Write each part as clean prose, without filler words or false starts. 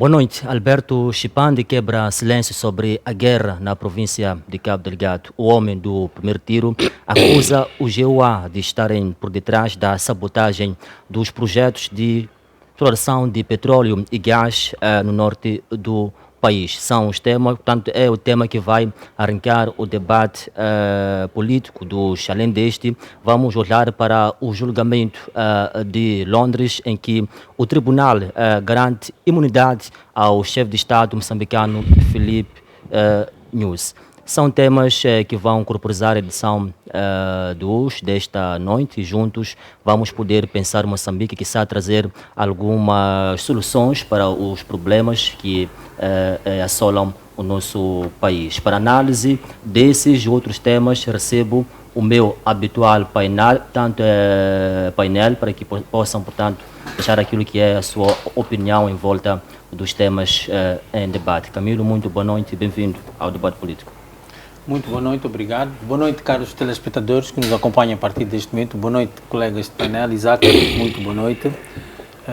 Boa noite. Alberto Chipande quebra silêncio sobre a guerra na província de Cabo Delgado. O homem do primeiro tiro acusa o GUA de estarem por detrás da sabotagem dos projetos de exploração de petróleo e gás no norte do país. São os temas, portanto, é o tema que vai arrancar o debate político dos. Além deste, vamos olhar para o julgamento de Londres, em que o tribunal garante imunidade ao chefe de Estado moçambicano Filipe Nyusi. São temas que vão corporizar a edição de hoje, desta noite, e juntos vamos poder pensar Moçambique, que está a trazer algumas soluções para os problemas que assolam o nosso país. Para análise desses e outros temas, recebo o meu habitual painel, painel para que possam, portanto, deixar aquilo que é a sua opinião em volta dos temas em debate. Camilo, muito boa noite e bem-vindo ao debate político. Muito boa noite, obrigado. Boa noite, caros telespectadores que nos acompanham a partir deste momento. Boa noite, colegas de painel. Isaac, muito boa noite.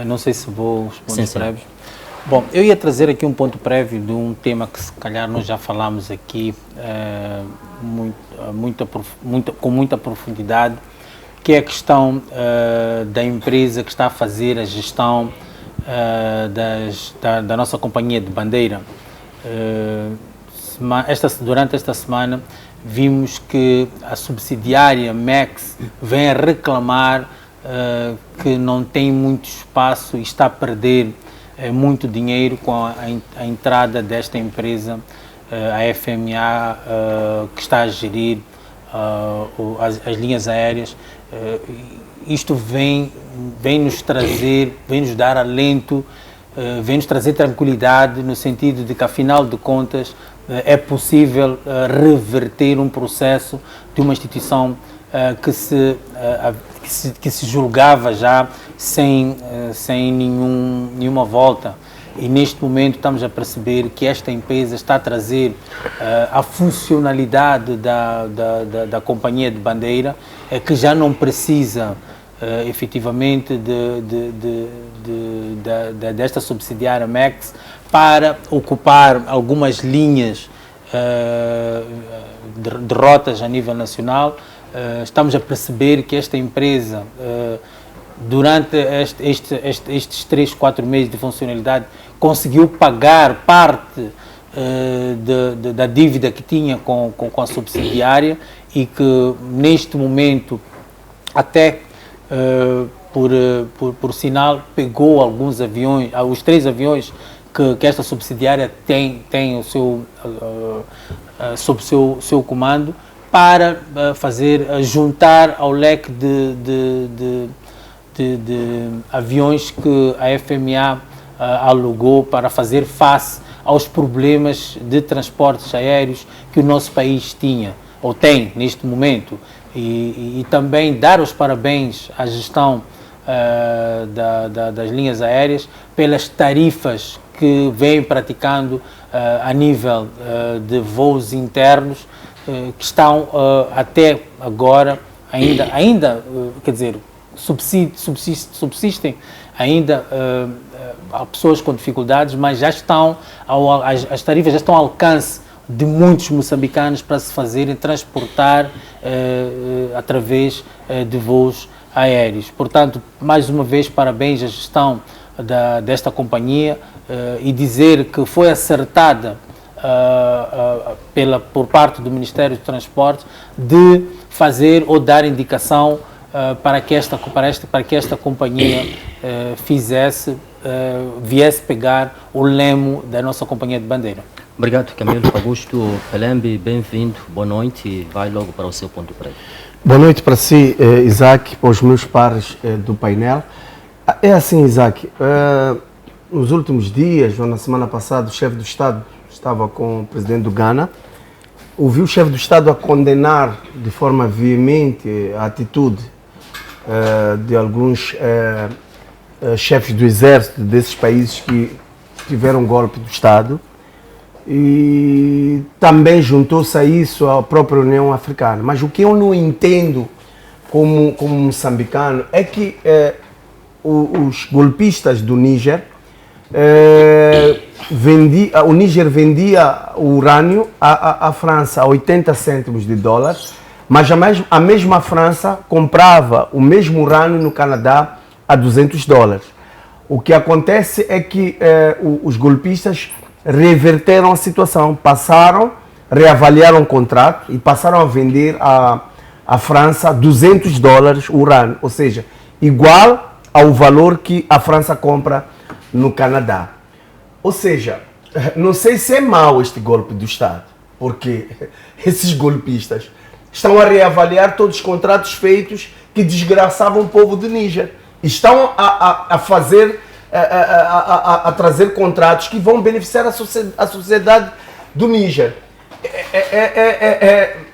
Não sei se vou responder prévios. Bom, eu ia trazer aqui um ponto prévio de um tema que se calhar nós já falámos aqui com muita profundidade, que é a questão da empresa que está a fazer a gestão da nossa companhia de bandeira. Durante esta semana vimos que a subsidiária MEX vem a reclamar que não tem muito espaço e está a perder muito dinheiro com a entrada desta empresa, a FMA, que está a gerir as linhas aéreas. Isto vem nos dar alento, vem nos trazer tranquilidade, no sentido de que, afinal de contas, é possível reverter um processo de uma instituição que se julgava já sem nenhuma volta. E neste momento estamos a perceber que esta empresa está a trazer a funcionalidade da companhia de bandeira, que já não precisa efetivamente desta subsidiária MEX para ocupar algumas linhas de rotas a nível nacional. Estamos a perceber que esta empresa, durante estes 3, 4 meses de funcionalidade, conseguiu pagar parte da dívida que tinha com a subsidiária e que neste momento até por sinal pegou alguns aviões, os 3 aviões que esta subsidiária tem sob seu comando, para juntar ao leque de aviões que a FMA alugou para fazer face aos problemas de transportes aéreos que o nosso país tinha, ou tem neste momento, e também dar os parabéns à gestão das linhas aéreas pelas tarifas que vem praticando a nível de voos internos, que estão até agora ainda quer dizer, subsistem ainda há pessoas com dificuldades, mas já estão as tarifas já estão ao alcance de muitos moçambicanos para se fazerem transportar através de voos aéreos. Portanto, mais uma vez, parabéns à gestão desta companhia, e dizer que foi acertada por parte do Ministério dos Transportes de fazer ou dar indicação para que esta companhia viesse pegar o leme da nossa companhia de bandeira. Obrigado, Camilo. Augusto Pelembe, bem-vindo, boa noite e vai logo para o seu ponto prévio. Boa noite para si, Isaac, para os meus pares do painel. É assim, Isaac, nos últimos dias, ou na semana passada, o chefe do Estado estava com o presidente do Ghana, ouviu o chefe do Estado a condenar de forma veemente a atitude de alguns chefes do exército desses países que tiveram golpe do Estado, e também juntou-se a isso a própria União Africana. Mas o que eu não entendo como moçambicano é que os golpistas do Níger o Níger vendia o urânio à França a 80 cêntimos de dólar, mas a mesma França comprava o mesmo urânio no Canadá a 200 dólares. O que acontece é que os golpistas reverteram a situação, reavaliaram o contrato e passaram a vender à França 200 dólares o urânio, ou seja, igual ao valor que a França compra no Canadá. Ou seja, não sei se é mau este golpe do Estado, porque esses golpistas estão a reavaliar todos os contratos feitos que desgraçavam o povo de Níger. Estão a trazer contratos que vão beneficiar a sociedade do Níger.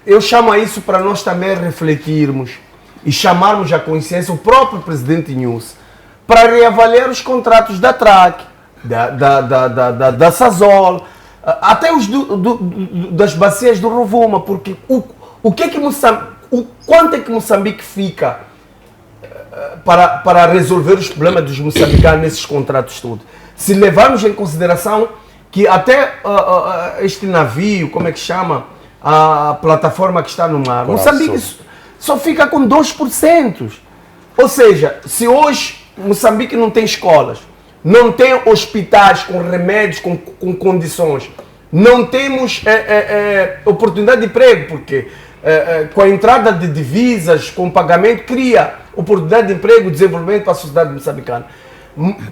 Eu chamo a isso para nós também refletirmos e chamarmos a consciência o próprio presidente News para reavaliar os contratos da TRAC, da Sazol, até os das bacias do Rovuma, porque quanto é que Moçambique fica para resolver os problemas dos moçambicanos nesses contratos todos? Se levarmos em consideração que até este navio, como é que chama, a plataforma que está no mar, Moçambique só fica com 2%. Ou seja, se hoje Moçambique não tem escolas, não tem hospitais com remédios, com condições, não temos oportunidade de emprego, porque com a entrada de divisas, com pagamento, cria oportunidade de emprego e desenvolvimento para a sociedade moçambicana.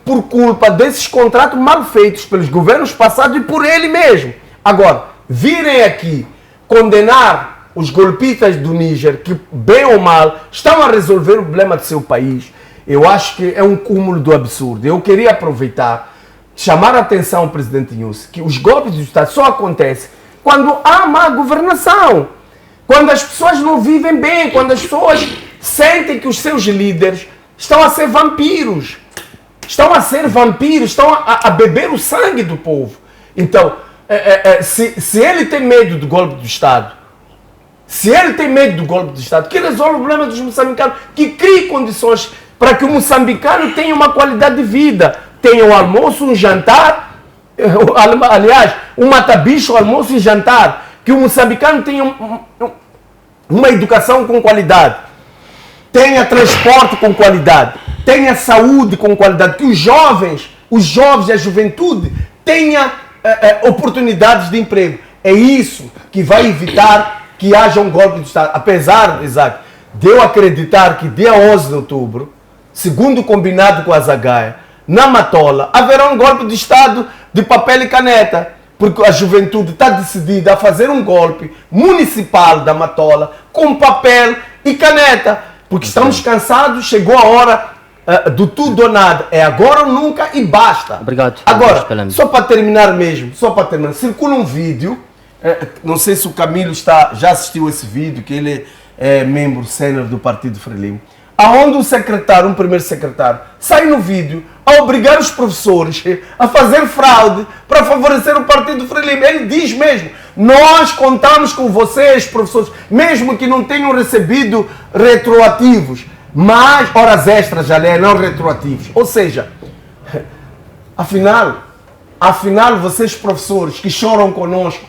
Por culpa desses contratos mal feitos pelos governos passados e por ele mesmo. Agora, virem aqui condenar os golpistas do Níger, que bem ou mal estão a resolver o problema do seu país, eu acho que é um cúmulo do absurdo. Eu queria aproveitar, chamar a atenção ao presidente News, que os golpes do Estado só acontecem quando há má governação, quando as pessoas não vivem bem, quando as pessoas sentem que os seus líderes estão a ser vampiros. Estão a beber o sangue do povo. Então, se ele tem medo do golpe do Estado, que resolva o problema dos moçambicanos, que crie condições para que o moçambicano tenha uma qualidade de vida, tenha um almoço, um jantar, aliás, um mata-bicho, um almoço e jantar, que o moçambicano tenha uma educação com qualidade, tenha transporte com qualidade, tenha saúde com qualidade, que os jovens e a juventude tenha oportunidades de emprego. É isso que vai evitar que haja um golpe de Estado. Apesar, Isaac, de eu acreditar que dia 11 de outubro, segundo o combinado com a Zagaia, na Matola, haverá um golpe de Estado de papel e caneta, porque a juventude está decidida a fazer um golpe municipal da Matola com papel e caneta, porque estamos cansados, chegou a hora do tudo ou nada, é agora ou nunca e basta. Obrigado. Agora, só para terminar, circula um vídeo, não sei se o Camilo já assistiu esse vídeo, que ele é membro sênior do Partido Frelimo, aonde um primeiro secretário, sai no vídeo a obrigar os professores a fazer fraude para favorecer o Partido Frelimo. Ele diz mesmo, nós contamos com vocês, professores, mesmo que não tenham recebido retroativos, mas horas extras já não retroativos. Ou seja, afinal, vocês professores que choram conosco,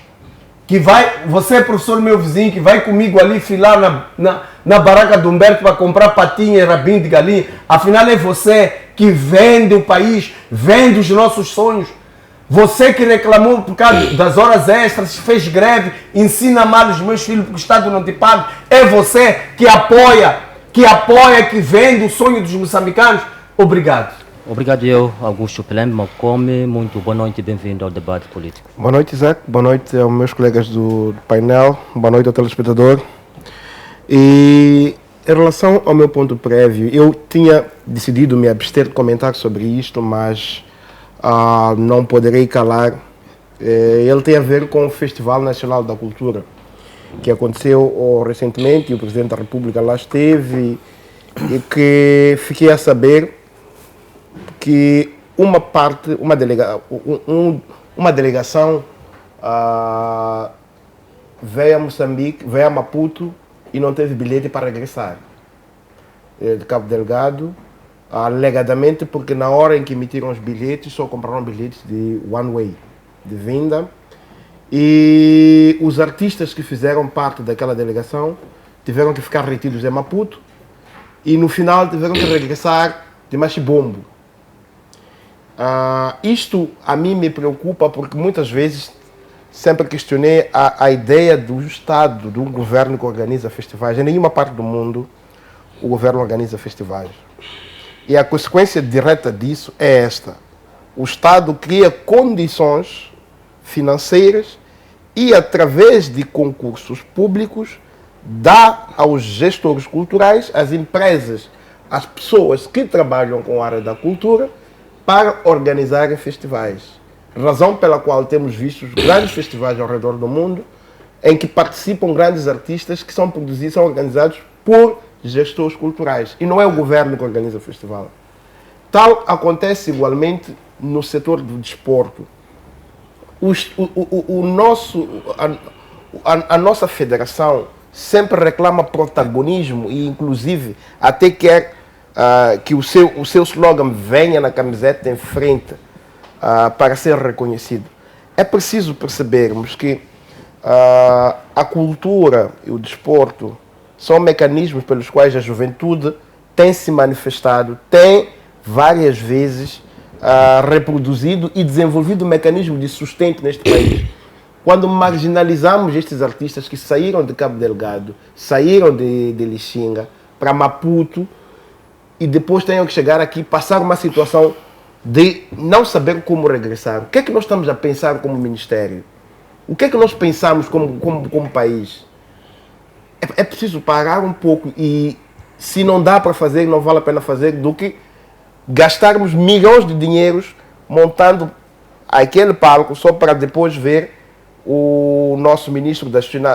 você é professor meu vizinho, que vai comigo ali filar na barraca do Humberto para comprar patinha e rabinho de galinha, afinal é você que vende o país, vende os nossos sonhos. Você que reclamou por causa das horas extras, fez greve, ensina mal os meus filhos porque o Estado não te paga. É você que apoia, que vende o sonho dos moçambicanos. Obrigado. Obrigado eu, Augusto Pelem Mocome. Muito boa noite e bem-vindo ao debate político. Boa noite, Isaac. Boa noite aos meus colegas do painel. Boa noite ao telespectador. E em relação ao meu ponto prévio, eu tinha decidido me abster de comentar sobre isto, mas não poderei calar. Ele tem a ver com o Festival Nacional da Cultura, que aconteceu recentemente, e o Presidente da República lá esteve, e que fiquei a saber que uma delegação veio a Moçambique, veio a Maputo e não teve bilhete para regressar. De Cabo Delgado alegadamente porque na hora em que emitiram os bilhetes, só compraram bilhetes de one way, de vinda, e os artistas que fizeram parte daquela delegação tiveram que ficar retidos em Maputo e no final tiveram que regressar de Machibombo. Isto a mim me preocupa porque muitas vezes sempre questionei a ideia do Estado, de um governo que organiza festivais. Em nenhuma parte do mundo o governo organiza festivais. E a consequência direta disso é esta. O Estado cria condições financeiras e, através de concursos públicos, dá aos gestores culturais, às empresas, às pessoas que trabalham com a área da cultura, para organizarem festivais. Razão pela qual temos visto grandes festivais ao redor do mundo, em que participam grandes artistas que são produzidos, são organizados por gestores culturais. E não é o governo que organiza o festival. Tal acontece igualmente no setor do desporto. A nossa federação sempre reclama protagonismo e, inclusive, até quer que o seu slogan venha na camiseta em frente para ser reconhecido. É preciso percebermos que a cultura e o desporto são mecanismos pelos quais a juventude tem se manifestado, tem várias vezes reproduzido e desenvolvido mecanismos de sustento neste país. Quando marginalizamos estes artistas que saíram de Cabo Delgado, saíram de Lixinga para Maputo e depois tenham que chegar aqui, passar uma situação de não saber como regressar. O que é que nós estamos a pensar como Ministério? O que é que nós pensamos como país? É preciso parar um pouco e, se não dá para fazer, não vale a pena fazer, do que gastarmos milhões de dinheiros montando aquele palco só para depois ver o nosso ministro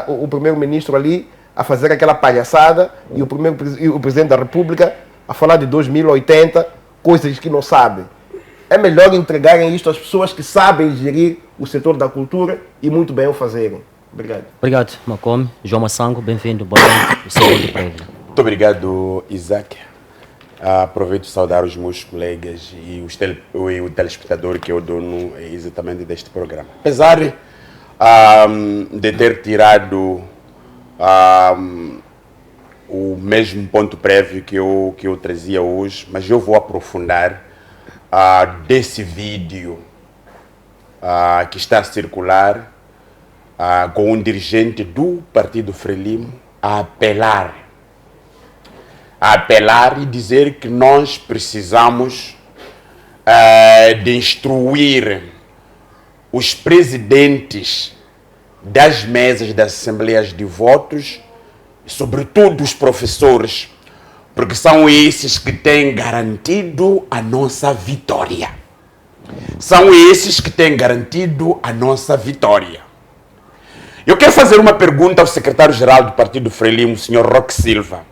o primeiro-ministro ali a fazer aquela palhaçada e o presidente da República a falar de 2080, coisas que não sabem. É melhor entregarem isto às pessoas que sabem gerir o setor da cultura e muito bem o fazerem. Obrigado. Obrigado, Macome. João Massango, bem-vindo. Boa noite. O segundo prévio. Muito obrigado, Isaac. Aproveito de saudar os meus colegas e o telespectador que é o dono exatamente deste programa. Apesar de ter tirado o mesmo ponto prévio que eu trazia hoje, mas eu vou aprofundar desse vídeo que está a circular com um dirigente do Partido Frelimo a apelar e dizer que nós precisamos de instruir os presidentes das mesas das assembleias de votos, sobretudo os professores, porque são esses que têm garantido a nossa vitória. São esses que têm garantido a nossa vitória. Eu quero fazer uma pergunta ao secretário-geral do Partido Frelimo, o Sr. Roque Silva,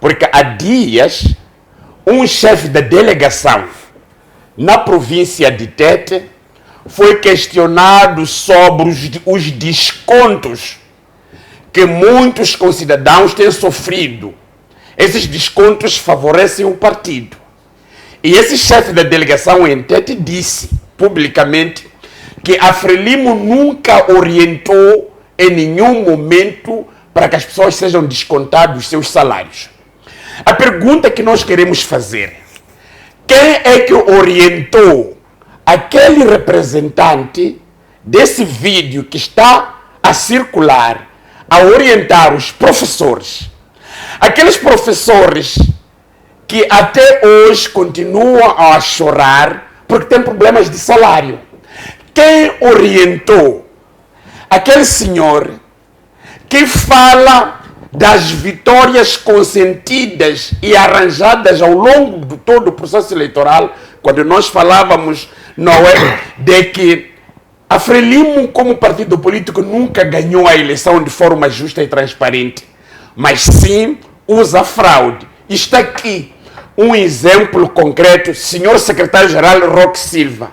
porque há dias um chefe da delegação na província de Tete foi questionado sobre os descontos que muitos concidadãos têm sofrido. Esses descontos favorecem o partido. E esse chefe da delegação em Tete disse publicamente que a Frelimo nunca orientou em nenhum momento para que as pessoas sejam descontados os seus salários. A pergunta que nós queremos fazer: quem é que orientou aquele representante desse vídeo que está a circular a orientar os professores? Aqueles professores que até hoje continuam a chorar porque têm problemas de salário. Quem orientou aquele senhor que fala das vitórias consentidas e arranjadas ao longo de todo o processo eleitoral, quando nós falávamos, não é, de que a Frelimo, como partido político, nunca ganhou a eleição de forma justa e transparente, mas sim usa fraude. Está aqui um exemplo concreto, senhor secretário-geral Roque Silva.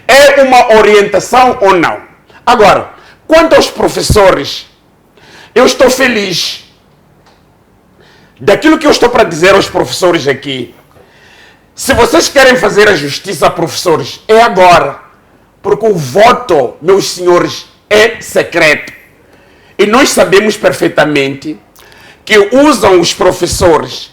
É uma orientação ou não? Agora, quanto aos professores, eu estou feliz daquilo que eu estou para dizer aos professores aqui. Se vocês querem fazer a justiça, professores, é agora. Porque o voto, meus senhores, é secreto. E nós sabemos perfeitamente que usam os professores,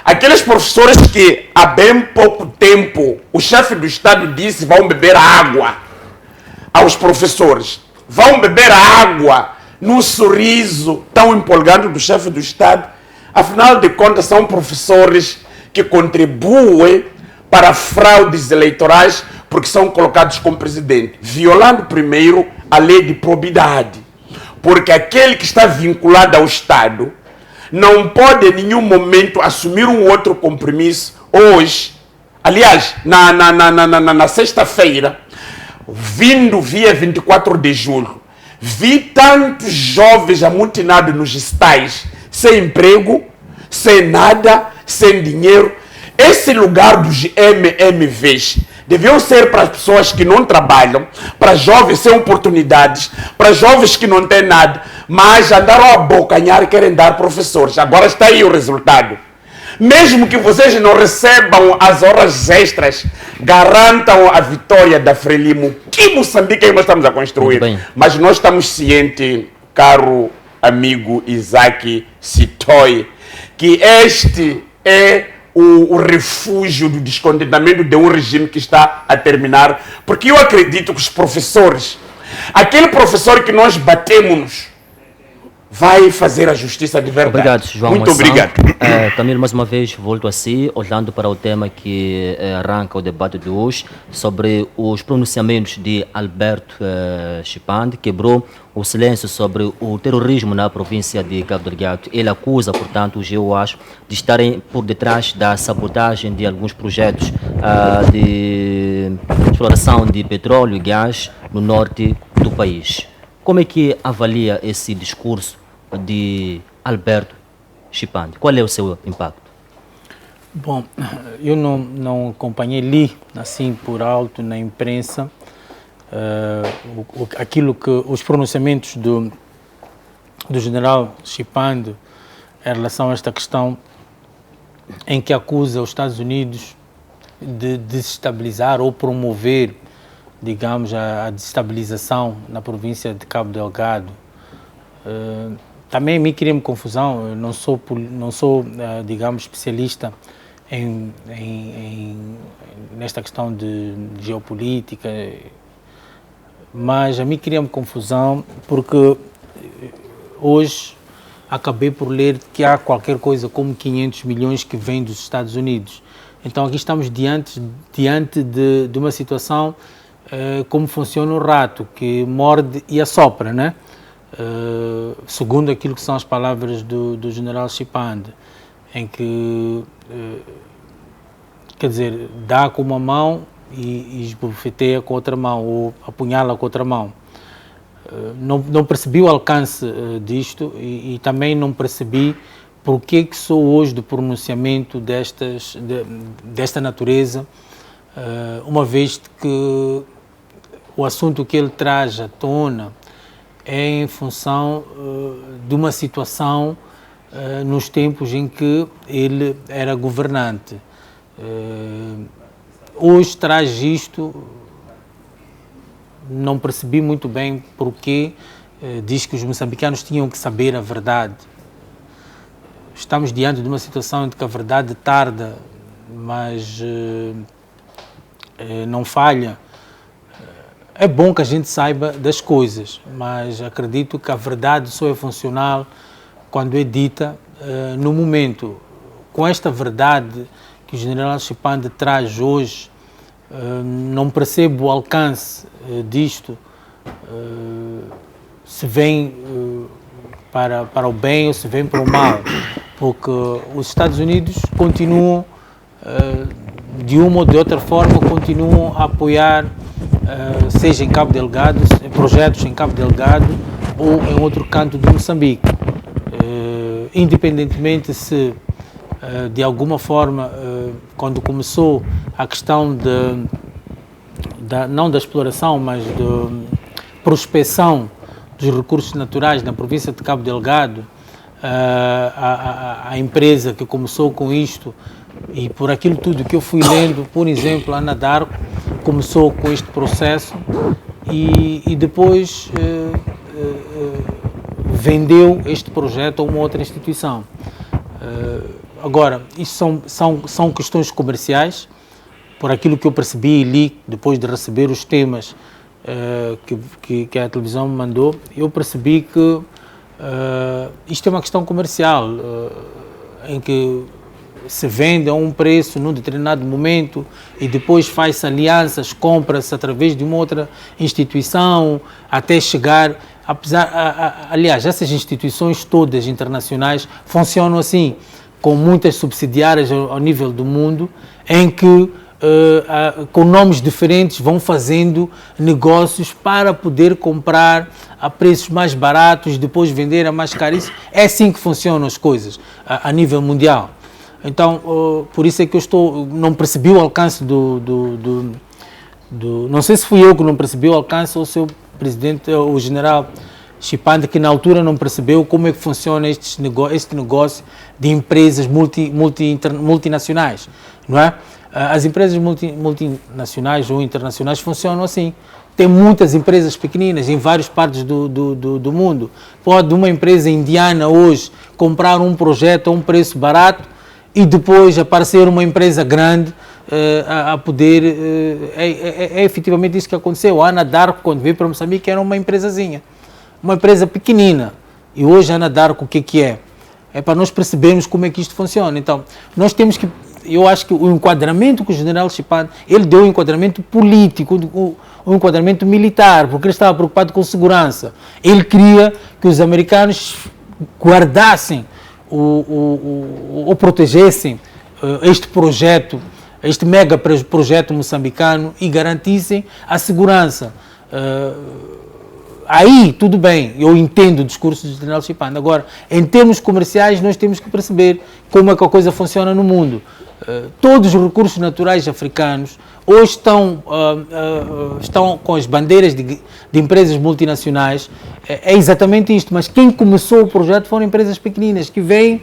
aqueles professores que há bem pouco tempo o chefe do Estado disse vão beber água aos professores. Vão beber água no sorriso tão empolgante do chefe do Estado. Afinal de contas, são professores que contribuem para fraudes eleitorais porque são colocados como presidente, violando primeiro a lei de probidade. Porque aquele que está vinculado ao Estado não pode em nenhum momento assumir um outro compromisso. Hoje, aliás, na sexta-feira, vindo via 24 de julho, vi tantos jovens amotinados nos estáis, sem emprego, sem nada, sem dinheiro. Esse lugar dos MMVs deviam ser para as pessoas que não trabalham, para jovens sem oportunidades, para jovens que não têm nada, mas andaram a abocanhar e querem dar professores. Agora está aí o resultado. Mesmo que vocês não recebam as horas extras, garantam a vitória da Frelimo. Que Moçambique nós estamos a construir? Mas nós estamos cientes, caro amigo Isaac Sitoe, que este é o refúgio do descontentamento de um regime que está a terminar. Porque eu acredito que os professores, aquele professor que nós batemos, vai fazer a justiça de verdade. Obrigado, João. Muito obrigado. Camilo, mais uma vez, volto a si, olhando para o tema que arranca o debate de hoje, sobre os pronunciamentos de Alberto Chipande, quebrou o silêncio sobre o terrorismo na província de Cabo Delgado. Ele acusa, portanto, os GOAs de estarem por detrás da sabotagem de alguns projetos de exploração de petróleo e gás no norte do país. Como é que avalia esse discurso de Alberto Chipande? Qual é o seu impacto? Bom, eu não acompanhei, li assim por alto na imprensa aquilo que os pronunciamentos do general Chipande em relação a esta questão em que acusa os Estados Unidos de desestabilizar ou promover, digamos, a desestabilização na província de Cabo Delgado. Também me cria-me confusão. Eu não sou digamos, especialista nesta questão de geopolítica, mas a mim cria-me confusão porque hoje acabei por ler que há qualquer coisa como 500 milhões que vêm dos Estados Unidos. Então aqui estamos diante de uma situação como funciona o rato, que morde e assopra, né? Segundo aquilo que são as palavras do general Chipande, em que, quer dizer, dá com uma mão e esbofeteia com a outra mão, ou apunhala com a outra mão. Não percebi o alcance disto e também não percebi porque que sou hoje do pronunciamento desta natureza, uma vez que o assunto que ele traz à tona é em função de uma situação nos tempos em que ele era governante. Hoje traz isto, não percebi muito bem porque diz que os moçambicanos tinham que saber a verdade. Estamos diante de uma situação em que a verdade tarda, mas não falha. É bom que a gente saiba das coisas, mas acredito que a verdade só é funcional quando é dita no momento. Com esta verdade que o general Chipande traz hoje, não percebo o alcance disto, se vem para o bem ou se vem para o mal, porque os Estados Unidos continuam, de uma ou de outra forma, continuam a apoiar, seja em Cabo Delgado, projetos em Cabo Delgado ou em outro canto de Moçambique. Independentemente se, de alguma forma, quando começou a questão não da exploração, mas da prospecção dos recursos naturais na província de Cabo Delgado, a empresa que começou com isto E por aquilo tudo que eu fui lendo, por exemplo, a Ana d'Arco começou com este processo e depois vendeu este projeto a uma outra instituição. Agora, isso são questões comerciais. Por aquilo que eu percebi e li, depois de receber os temas que a televisão me mandou, eu percebi que isto é uma questão comercial, em que se vende a um preço num determinado momento e depois faz-se alianças, compra-se através de uma outra instituição até chegar... Aliás, essas instituições todas internacionais funcionam assim, com muitas subsidiárias ao nível do mundo, em que com nomes diferentes vão fazendo negócios para poder comprar a preços mais baratos, depois vender a mais caros. É assim que funcionam as coisas a nível mundial. Então, por isso é que eu não percebi o alcance não sei se fui eu que não percebi o alcance ou se o presidente, o general Chipande, que na altura não percebeu como é que funciona este negócio de empresas multinacionais, não é? As empresas multinacionais ou internacionais funcionam assim. Tem muitas empresas pequeninas em várias partes do mundo. Pode uma empresa indiana hoje comprar um projeto a um preço barato e depois aparecer uma empresa grande a poder... É efetivamente isso que aconteceu. A Ana d'Arco, quando veio para Moçambique, era uma empresazinha. Uma empresa pequenina. E hoje a Ana d'Arco, o que é? É para nós percebermos como é que isto funciona. Então, nós temos que... Eu acho que o enquadramento que o general Chipande, ele deu um enquadramento político, um enquadramento militar, porque ele estava preocupado com segurança. Ele queria que os americanos guardassem ou protegessem este projeto, este mega projeto moçambicano e garantissem a segurança. Aí, tudo bem, eu entendo o discurso do general Chipande. Agora, em termos comerciais, nós temos que perceber como é que a coisa funciona no mundo. Todos os recursos naturais africanos hoje estão com as bandeiras de empresas multinacionais. É exatamente isto, mas quem começou o projeto foram empresas pequeninas, que vêm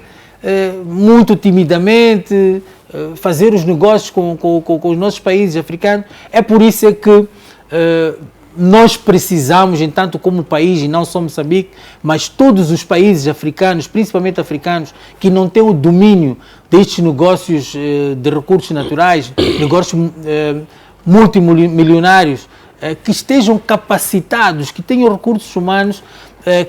muito timidamente fazer os negócios com os nossos países africanos. É por isso é que nós precisamos, entanto como país, e não só Moçambique, mas todos os países africanos, principalmente africanos, que não têm o domínio destes negócios de recursos naturais, negócios multimilionários, que estejam capacitados, que tenham recursos humanos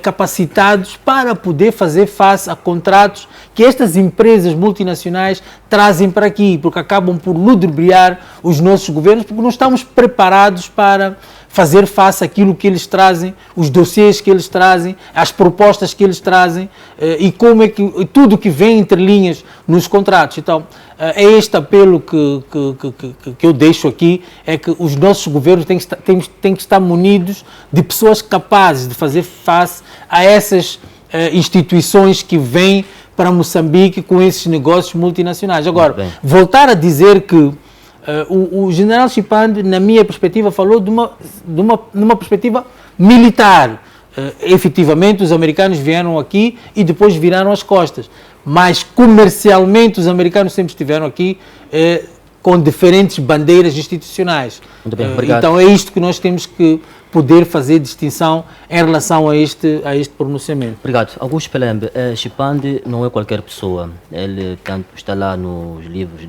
capacitados para poder fazer face a contratos que estas empresas multinacionais trazem para aqui, porque acabam por ludibriar os nossos governos, porque não estamos preparados para fazer face àquilo que eles trazem, os dossiês que eles trazem, as propostas que eles trazem e como é que tudo que vem entre linhas nos contratos. Então, é este apelo que eu deixo aqui, é que os nossos governos têm que estar munidos de pessoas capazes de fazer face a essas instituições que vêm para Moçambique com esses negócios multinacionais. Agora, voltar a dizer que o general Chipande, na minha perspectiva, falou de uma perspectiva militar. Efetivamente, os americanos vieram aqui e depois viraram as costas. Mas, comercialmente, os americanos sempre estiveram aqui com diferentes bandeiras institucionais. Muito bem, obrigado. Então, é isto que nós temos que poder fazer distinção em relação a este pronunciamento. Obrigado. Augusto Pelembe, Chipande não é qualquer pessoa. Ele tanto está lá nos livros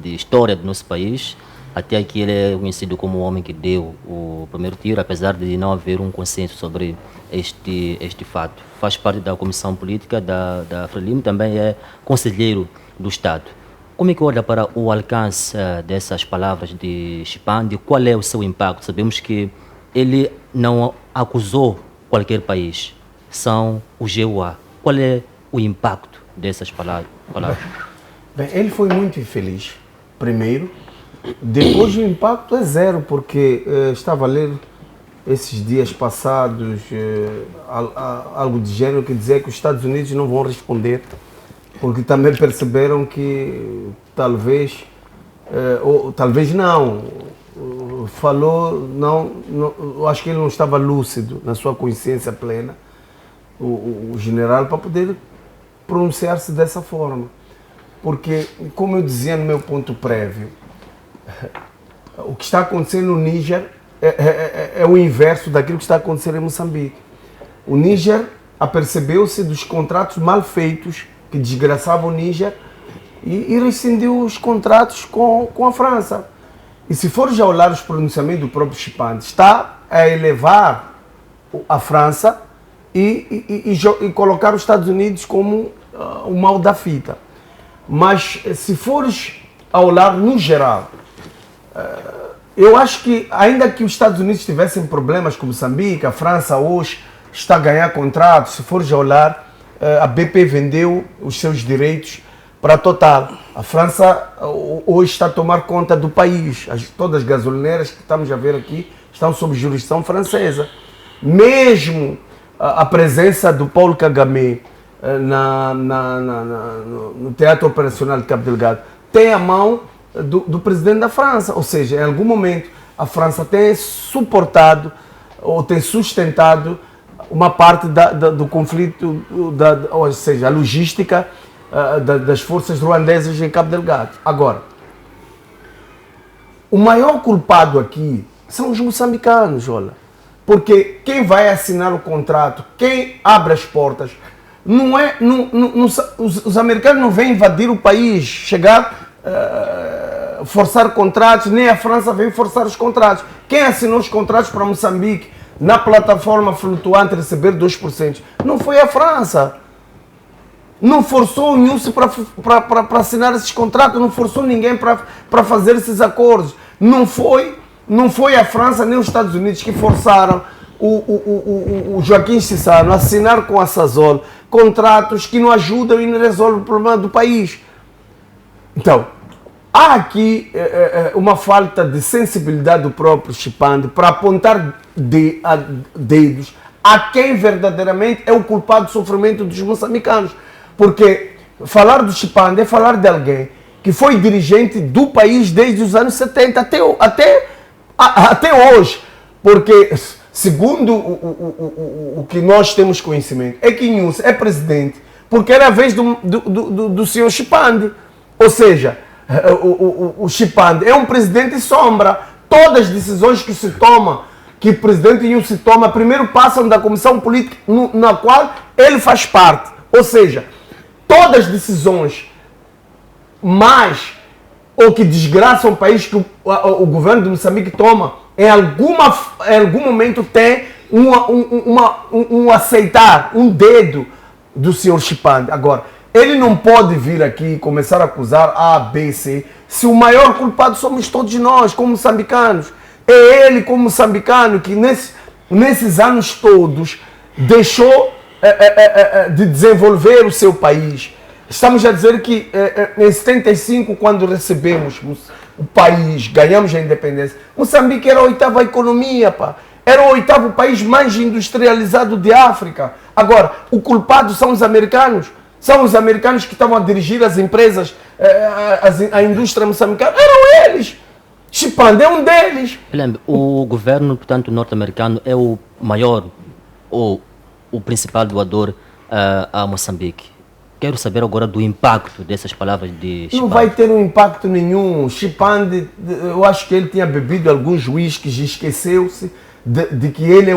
de história do nosso país, até que ele é conhecido como o homem que deu o primeiro tiro, apesar de não haver um consenso sobre este fato. Faz parte da Comissão Política da Frelimo, também é conselheiro do Estado. Como é que olha para o alcance dessas palavras de Chipande? Qual é o seu impacto? Sabemos que ele não acusou qualquer país, são o GUA. Qual é o impacto dessas palavras? Bem, ele foi muito infeliz, primeiro. Depois o impacto é zero, porque estava a ler esses dias passados algo de gênero que dizia que os Estados Unidos não vão responder, porque também perceberam que talvez, ou talvez não, falou, eu acho que ele não estava lúcido na sua consciência plena, o general, para poder pronunciar-se dessa forma. porque, como eu dizia no meu ponto prévio, o que está acontecendo no Níger é o inverso daquilo que está acontecendo em Moçambique. O Níger apercebeu-se dos contratos mal feitos que desgraçavam o Níger e rescindiu os contratos com a França. E se for já olhar os pronunciamentos do próprio Chipande, está a elevar a França e colocar os Estados Unidos como o mal da fita. Mas se fores a olhar no geral, eu acho que ainda que os Estados Unidos tivessem problemas com Moçambique, a França hoje está a ganhar contratos. Se fores a olhar, a BP vendeu os seus direitos para a Total. A França hoje está a tomar conta do país. Todas as gasolineiras que estamos a ver aqui estão sob jurisdição francesa. Mesmo a presença do Paul Kagame no Teatro Operacional de Cabo Delgado tem a mão do presidente da França. Ou seja, em algum momento a França tem suportado ou tem sustentado uma parte do conflito, ou seja, a logística das forças ruandesas em Cabo Delgado. Agora, o maior culpado aqui são os moçambicanos, olha. Porque quem vai assinar o contrato, quem abre as portas, os americanos não vêm invadir o país, chegar, forçar contratos, nem a França vem forçar os contratos. Quem assinou os contratos para Moçambique na plataforma flutuante receber 2%? Não foi a França. Não forçou o NUS para assinar esses contratos, não forçou ninguém para fazer esses acordos. Não foi a França nem os Estados Unidos que forçaram o Joaquim Chissano a assinar com a Sasol contratos que não ajudam e não resolvem o problema do país. Então, há aqui uma falta de sensibilidade do próprio Chipande para apontar dedos a quem verdadeiramente é o culpado do sofrimento dos moçambicanos. Porque falar do Chipande é falar de alguém que foi dirigente do país desde os anos 70 até hoje. Porque, segundo o que nós temos conhecimento, é que Nunes é presidente porque era a vez do senhor Chipande. Ou seja, o Chipande é um presidente sombra. Todas as decisões que se tomam, que o presidente Nunes se toma, primeiro passam da comissão política na qual ele faz parte. Ou seja, todas as decisões ou que desgraçam o país que o governo de Moçambique toma, em algum momento tem um aceitar, um dedo do senhor Chipande. Agora, ele não pode vir aqui e começar a acusar A, B, C, se o maior culpado somos todos nós, como moçambicanos. É ele, como moçambicano, que nesses anos todos deixou de desenvolver o seu país. Estamos a dizer que em 75, quando recebemos o país, ganhamos a independência, Moçambique era a 8ª economia, pá. Era o 8º país mais industrializado de África. Agora, o culpado são os americanos. São os americanos que estavam a dirigir as empresas, a indústria moçambicana. Eram eles. Chipande é um deles. O governo, portanto, norte-americano é o maior ou o principal doador a Moçambique. Quero saber agora do impacto dessas palavras de Chipande. Não vai ter um impacto nenhum. Chipande, eu acho que ele tinha bebido alguns uísques e esqueceu-se de que ele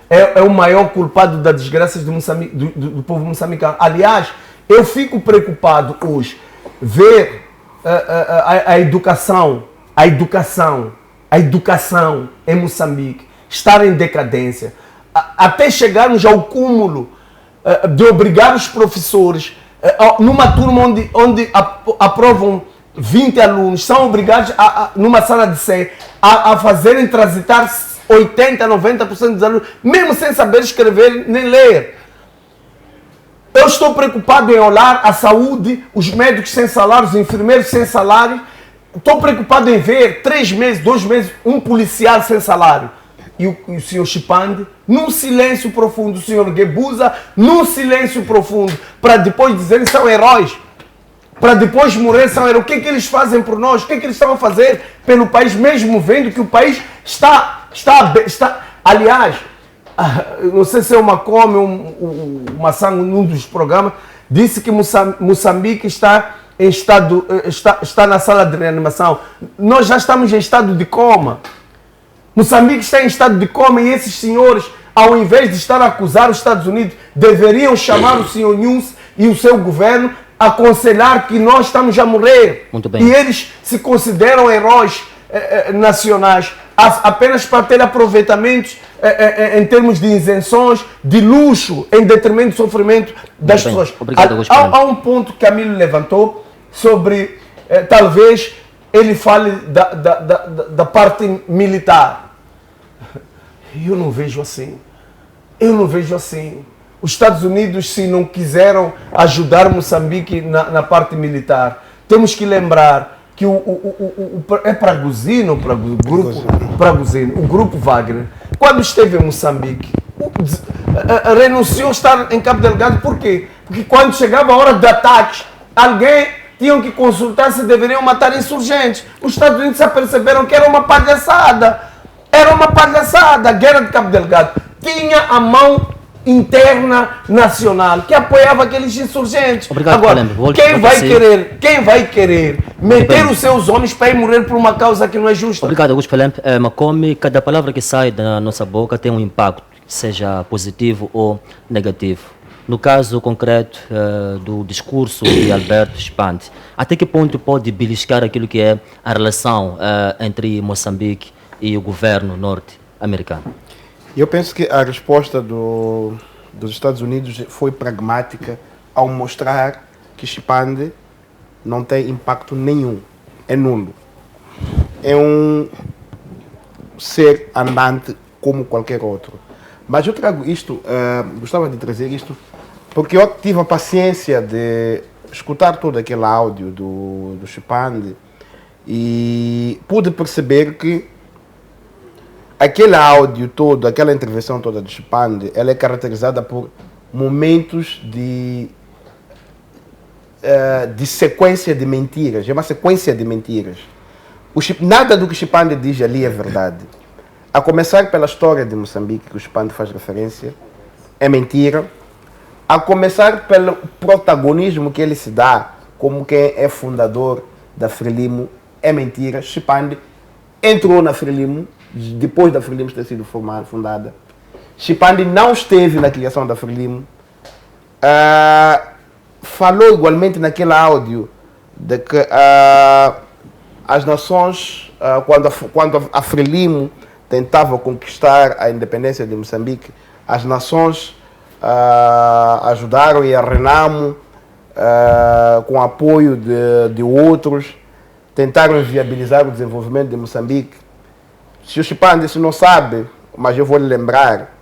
é o maior culpado das desgraças do povo moçambicano. Aliás, eu fico preocupado hoje ver a educação em Moçambique estar em decadência, até chegarmos ao cúmulo de obrigar os professores, numa turma onde aprovam 20 alunos, são obrigados, numa sala de 100, a fazerem transitar 80, 90% dos alunos, mesmo sem saber escrever nem ler. Eu estou preocupado em olhar a saúde, os médicos sem salário, os enfermeiros sem salário. Estou preocupado em ver 3 meses, 2 meses, um policial sem salário. E o senhor Chipande, num silêncio profundo, o senhor Guebuza, num silêncio profundo, para depois dizerem que são heróis, para depois morrer são heróis. O que é que eles fazem por nós? O que é que eles estão a fazer pelo país, mesmo vendo que o país está... Aliás, não sei se é uma Macome, uma Sango, num dos programas, disse que Moçambique está na sala de reanimação. Nós já estamos em estado de coma. Moçambique está em estado de coma e esses senhores, ao invés de estar a acusar os Estados Unidos, deveriam chamar o senhor Nunes e o seu governo, aconselhar que nós estamos a morrer. Muito bem. E eles se consideram heróis nacionais apenas para ter aproveitamentos em termos de isenções, de luxo, em detrimento do sofrimento das pessoas. Obrigado, há um ponto que Camilo levantou sobre, talvez, ele fale da parte militar. Eu não vejo assim. Eu não vejo assim. Os Estados Unidos, se não quiseram ajudar Moçambique na parte militar, temos que lembrar que é Pragozino, o grupo Wagner, quando esteve em Moçambique, renunciou a estar em Cabo Delgado. Por quê? Porque quando chegava a hora de ataques, alguém tinha que consultar se deveriam matar insurgentes. Os Estados Unidos se aperceberam que era uma palhaçada. Era uma palhaçada. A guerra de Cabo Delgado tinha a mão interna nacional que apoiava aqueles insurgentes. Obrigado. Agora, quem vai querer meter os seus homens para ir morrer por uma causa que não é justa? Obrigado, Augusto Pelem. Macome, cada palavra que sai da nossa boca tem um impacto, seja positivo ou negativo. No caso concreto do discurso de Alberto Chipande, até que ponto pode beliscar aquilo que é a relação entre Moçambique e o governo norte-americano? Eu penso que a resposta dos Estados Unidos foi pragmática ao mostrar que Chipande não tem impacto nenhum, é nulo. É um ser andante como qualquer outro. Mas eu trago isto, gostava de trazer isto, porque eu tive a paciência de escutar todo aquele áudio do Chipande e pude perceber que aquele áudio todo, aquela intervenção toda de Chipande, ela é caracterizada por momentos de sequência de mentiras. É uma sequência de mentiras. Nada do que Chipande diz ali é verdade. A começar pela história de Moçambique, que o Chipande faz referência, é mentira. A começar pelo protagonismo que ele se dá como quem é fundador da Frelimo, é mentira. Chipande entrou na Frelimo depois da Frelimo ter sido fundada. Chipande não esteve na criação da Frelimo. Falou igualmente naquele áudio de que as nações, quando a Frelimo tentava conquistar a independência de Moçambique, as nações ajudaram, e a Renamo, com apoio de outros, tentaram viabilizar o desenvolvimento de Moçambique. Se o Chipande não sabe, mas eu vou lhe lembrar,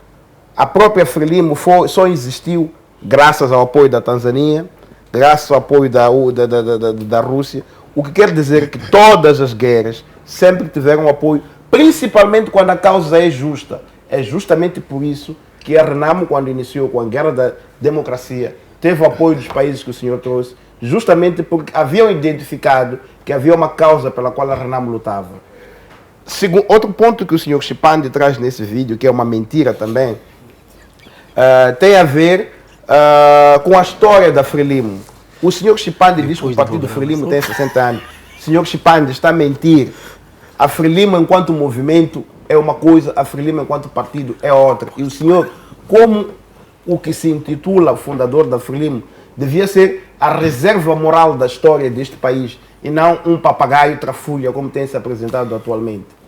a própria Frelimo só existiu graças ao apoio da Tanzânia, graças ao apoio da Rússia, o que quer dizer que todas as guerras sempre tiveram apoio, principalmente quando a causa é justa. É justamente por isso que a Renamo, quando iniciou com a Guerra da Democracia, teve o apoio dos países que o senhor trouxe, justamente porque haviam identificado que havia uma causa pela qual a Renamo lutava. Outro ponto que o senhor Chipande traz nesse vídeo, que é uma mentira também, tem a ver com a história da Frelimo. O senhor Chipande diz que o partido Frelimo tem 60 anos. O senhor Chipande está a mentir. A Frelimo enquanto movimento é uma coisa, a Frelimo enquanto partido é outra. E o senhor, como o que se intitula fundador da Frelimo, devia ser a reserva moral da história deste país e não um papagaio trafulha como tem se apresentado atualmente.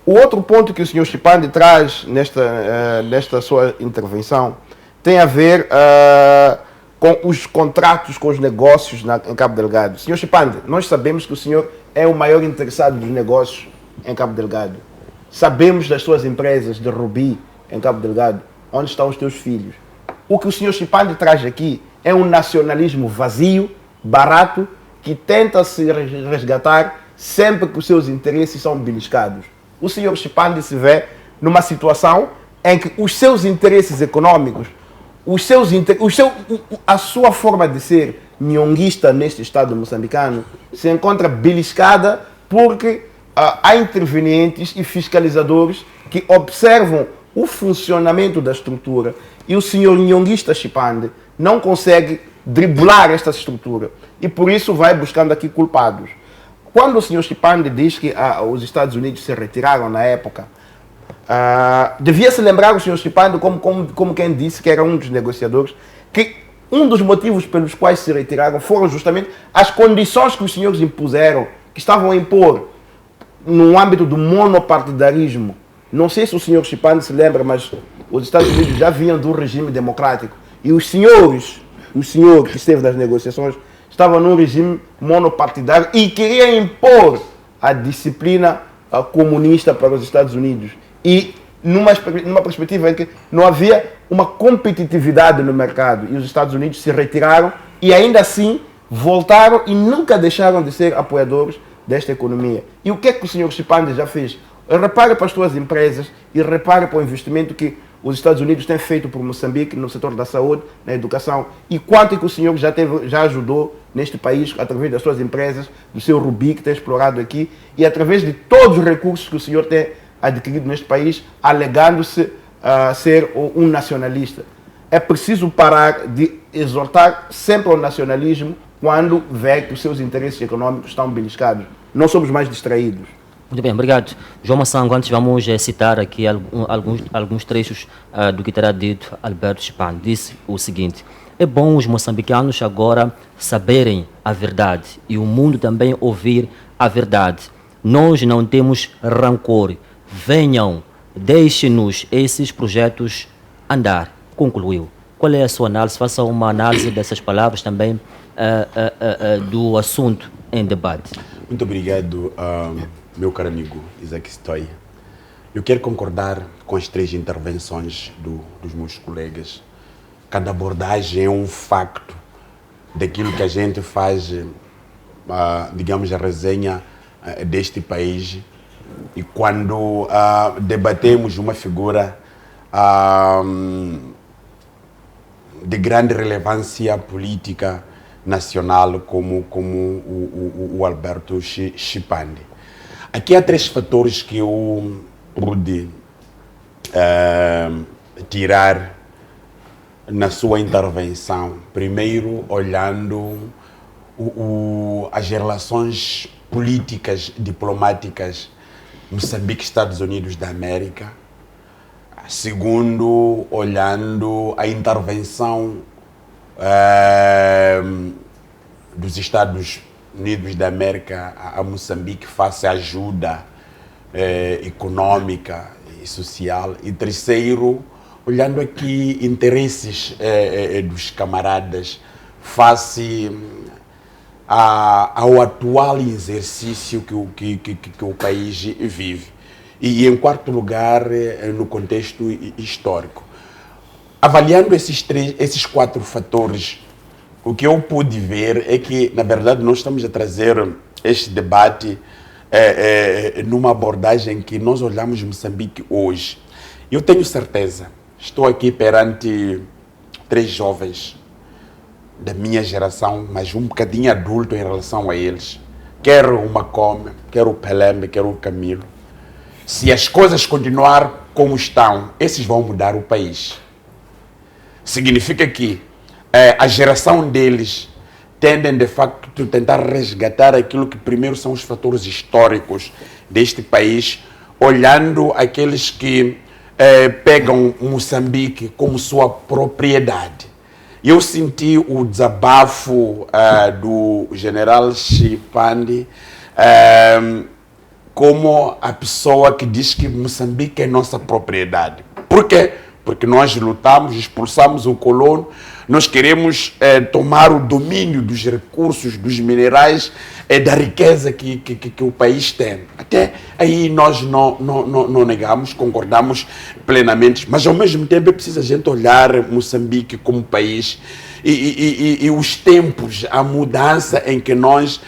O outro ponto que o senhor Chipande traz nesta sua intervenção tem a ver com os contratos, com os negócios em Cabo Delgado. Senhor Chipande, nós sabemos que o senhor é o maior interessado dos negócios em Cabo Delgado. Sabemos das suas empresas de Rubi em Cabo Delgado, onde estão os teus filhos. O que o senhor Chipande traz aqui é um nacionalismo vazio, barato, que tenta se resgatar sempre que os seus interesses são beliscados. O senhor Chipande se vê numa situação em que os seus interesses econômicos, a sua forma de ser nhonguista neste Estado moçambicano se encontra beliscada porque há intervenientes e fiscalizadores que observam o funcionamento da estrutura e o senhor nhonguista Chipande não consegue driblar esta estrutura. E por isso vai buscando aqui culpados. Quando o senhor Chipande diz que os Estados Unidos se retiraram na época, devia se lembrar o senhor Chipande como quem disse que era um dos negociadores, que um dos motivos pelos quais se retiraram foram justamente as condições que os senhores impuseram, que estavam a impor no âmbito do monopartidarismo. Não sei se o senhor Chipande se lembra, mas os Estados Unidos já vinham do regime democrático. E o senhor que esteve nas negociações, estava num regime monopartidário e queria impor a disciplina comunista para os Estados Unidos. E numa perspectiva em que não havia uma competitividade no mercado. E os Estados Unidos se retiraram e ainda assim voltaram e nunca deixaram de ser apoiadores desta economia. E o que é que o senhor Chipande já fez? Repare para as suas empresas e repare para o investimento que os Estados Unidos têm feito por Moçambique no setor da saúde, na educação, e quanto é que o senhor já ajudou neste país através das suas empresas, do seu Rubi que tem explorado aqui, e através de todos os recursos que o senhor tem adquirido neste país, alegando-se ser um nacionalista. É preciso parar de exortar sempre ao nacionalismo quando vê que os seus interesses econômicos estão beliscados. Não somos mais distraídos. Muito bem, obrigado. João Massango, antes vamos citar aqui alguns trechos do que terá dito Alberto Chipande. Disse o seguinte: é bom os moçambicanos agora saberem a verdade e o mundo também ouvir a verdade. Nós não temos rancor. Venham, deixem-nos esses projetos andar. Concluiu. Qual é a sua análise? Faça uma análise dessas palavras também do assunto em debate. Muito obrigado, meu caro amigo Isaac Stoy. Eu quero concordar com as três intervenções dos meus colegas. Cada abordagem é um facto daquilo que a gente faz, digamos, a resenha deste país. E quando debatemos uma figura de grande relevância política nacional como o Alberto Chipande. Aqui há três fatores que eu pude tirar na sua intervenção. Primeiro, olhando as relações políticas, diplomáticas Moçambique, Estados Unidos da América. Segundo, olhando a intervenção dos Estados Unidos da América a Moçambique face à ajuda econômica e social. E terceiro, olhando aqui interesses dos camaradas face ao atual exercício que o país vive. E em quarto lugar, no contexto histórico. Avaliando esses quatro fatores, o que eu pude ver é que, na verdade, nós estamos a trazer este debate numa abordagem que nós olhamos Moçambique hoje. Eu tenho certeza, estou aqui perante três jovens da minha geração, mas um bocadinho adulto em relação a eles. Quer o Macome, quer o Pelembe, quer o Camilo. Se as coisas continuar como estão, esses vão mudar o país. Significa que a geração deles tendem, de facto, a tentar resgatar aquilo que primeiro são os fatores históricos deste país, olhando aqueles que pegam Moçambique como sua propriedade. Eu senti o desabafo do general Chipande como a pessoa que diz que Moçambique é nossa propriedade. Por quê? Porque nós lutamos, expulsamos o colono, nós queremos tomar o domínio dos recursos, dos minerais, da riqueza que o país tem. Até aí nós não negamos, concordamos plenamente, mas ao mesmo tempo é preciso a gente olhar Moçambique como país e os tempos, a mudança em que nós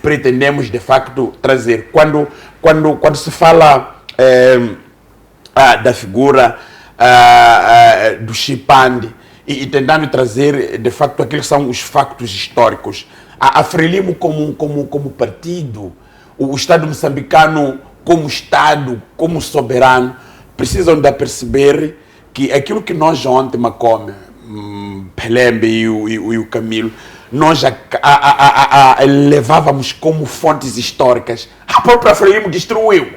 pretendemos de facto trazer. Quando se fala da figura do Chipande e tentando trazer de facto aqueles que são os factos históricos, a Frelimo como partido, o Estado moçambicano como Estado, como soberano, precisam de perceber que aquilo que nós ontem, Macome, Pelembe e o Camilo, nós levávamos como fontes históricas. A própria Frelimo destruiu.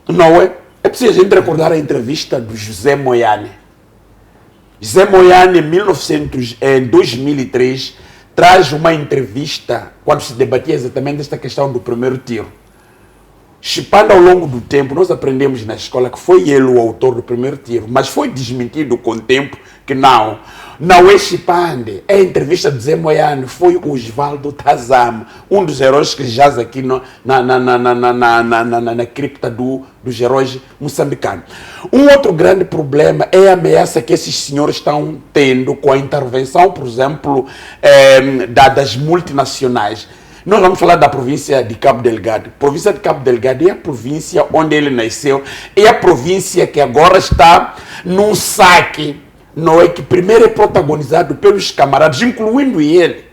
Não é? É preciso a gente recordar a entrevista do José Moyane. José Moyane, em 2003, traz uma entrevista quando se debatia exatamente esta questão do primeiro tiro. Chipando ao longo do tempo, nós aprendemos na escola que foi ele o autor do primeiro tiro, mas foi desmentido com o tempo que não é Chipande. É a entrevista do Zé Moyane, foi o Osvaldo Tazama, um dos heróis que jaz aqui na cripta dos heróis moçambicanos. Um outro grande problema é a ameaça que esses senhores estão tendo com a intervenção, por exemplo, das multinacionais. Nós vamos falar da província de Cabo Delgado. A província de Cabo Delgado é a província onde ele nasceu. É a província que agora está num saque, não é, que primeiro é protagonizado pelos camaradas, incluindo ele.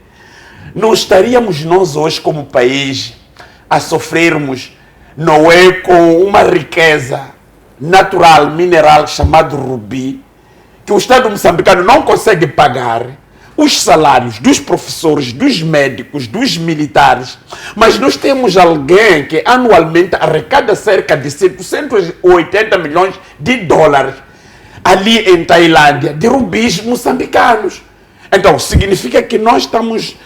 Não estaríamos nós hoje como país a sofrermos, não é, com uma riqueza natural, mineral, chamado rubi, que o Estado moçambicano não consegue pagar os salários dos professores, dos médicos, dos militares, mas nós temos alguém que anualmente arrecada cerca de 180 milhões de dólares ali em Tailândia, de rubis moçambicanos. Então, significa que nós estamos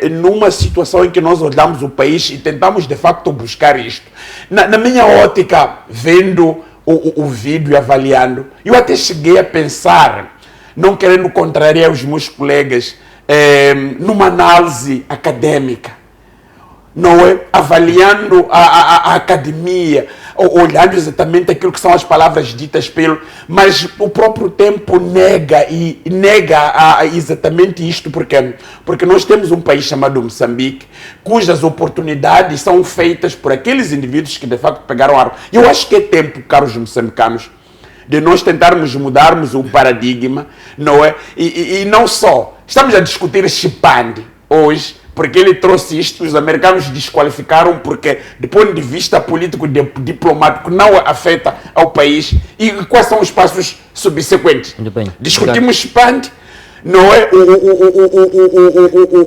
numa situação em que nós olhamos o país e tentamos de facto buscar isto. Na minha ótica, vendo o vídeo e avaliando, eu até cheguei a pensar, não querendo contrariar os meus colegas, numa análise acadêmica, não é? Avaliando a academia, olhando exatamente aquilo que são as palavras ditas mas o próprio tempo nega exatamente isto, porque nós temos um país chamado Moçambique, cujas oportunidades são feitas por aqueles indivíduos que de facto pegaram arma. Eu acho que é tempo, caros moçambicanos, de nós tentarmos mudarmos o paradigma, não é? E não só. Estamos a discutir Chipande hoje, porque ele trouxe isto, os americanos desqualificaram, porque, do ponto de vista político diplomático, não afeta ao país. E quais são os passos subsequentes? Muito bem. Discutimos Chipande, não é?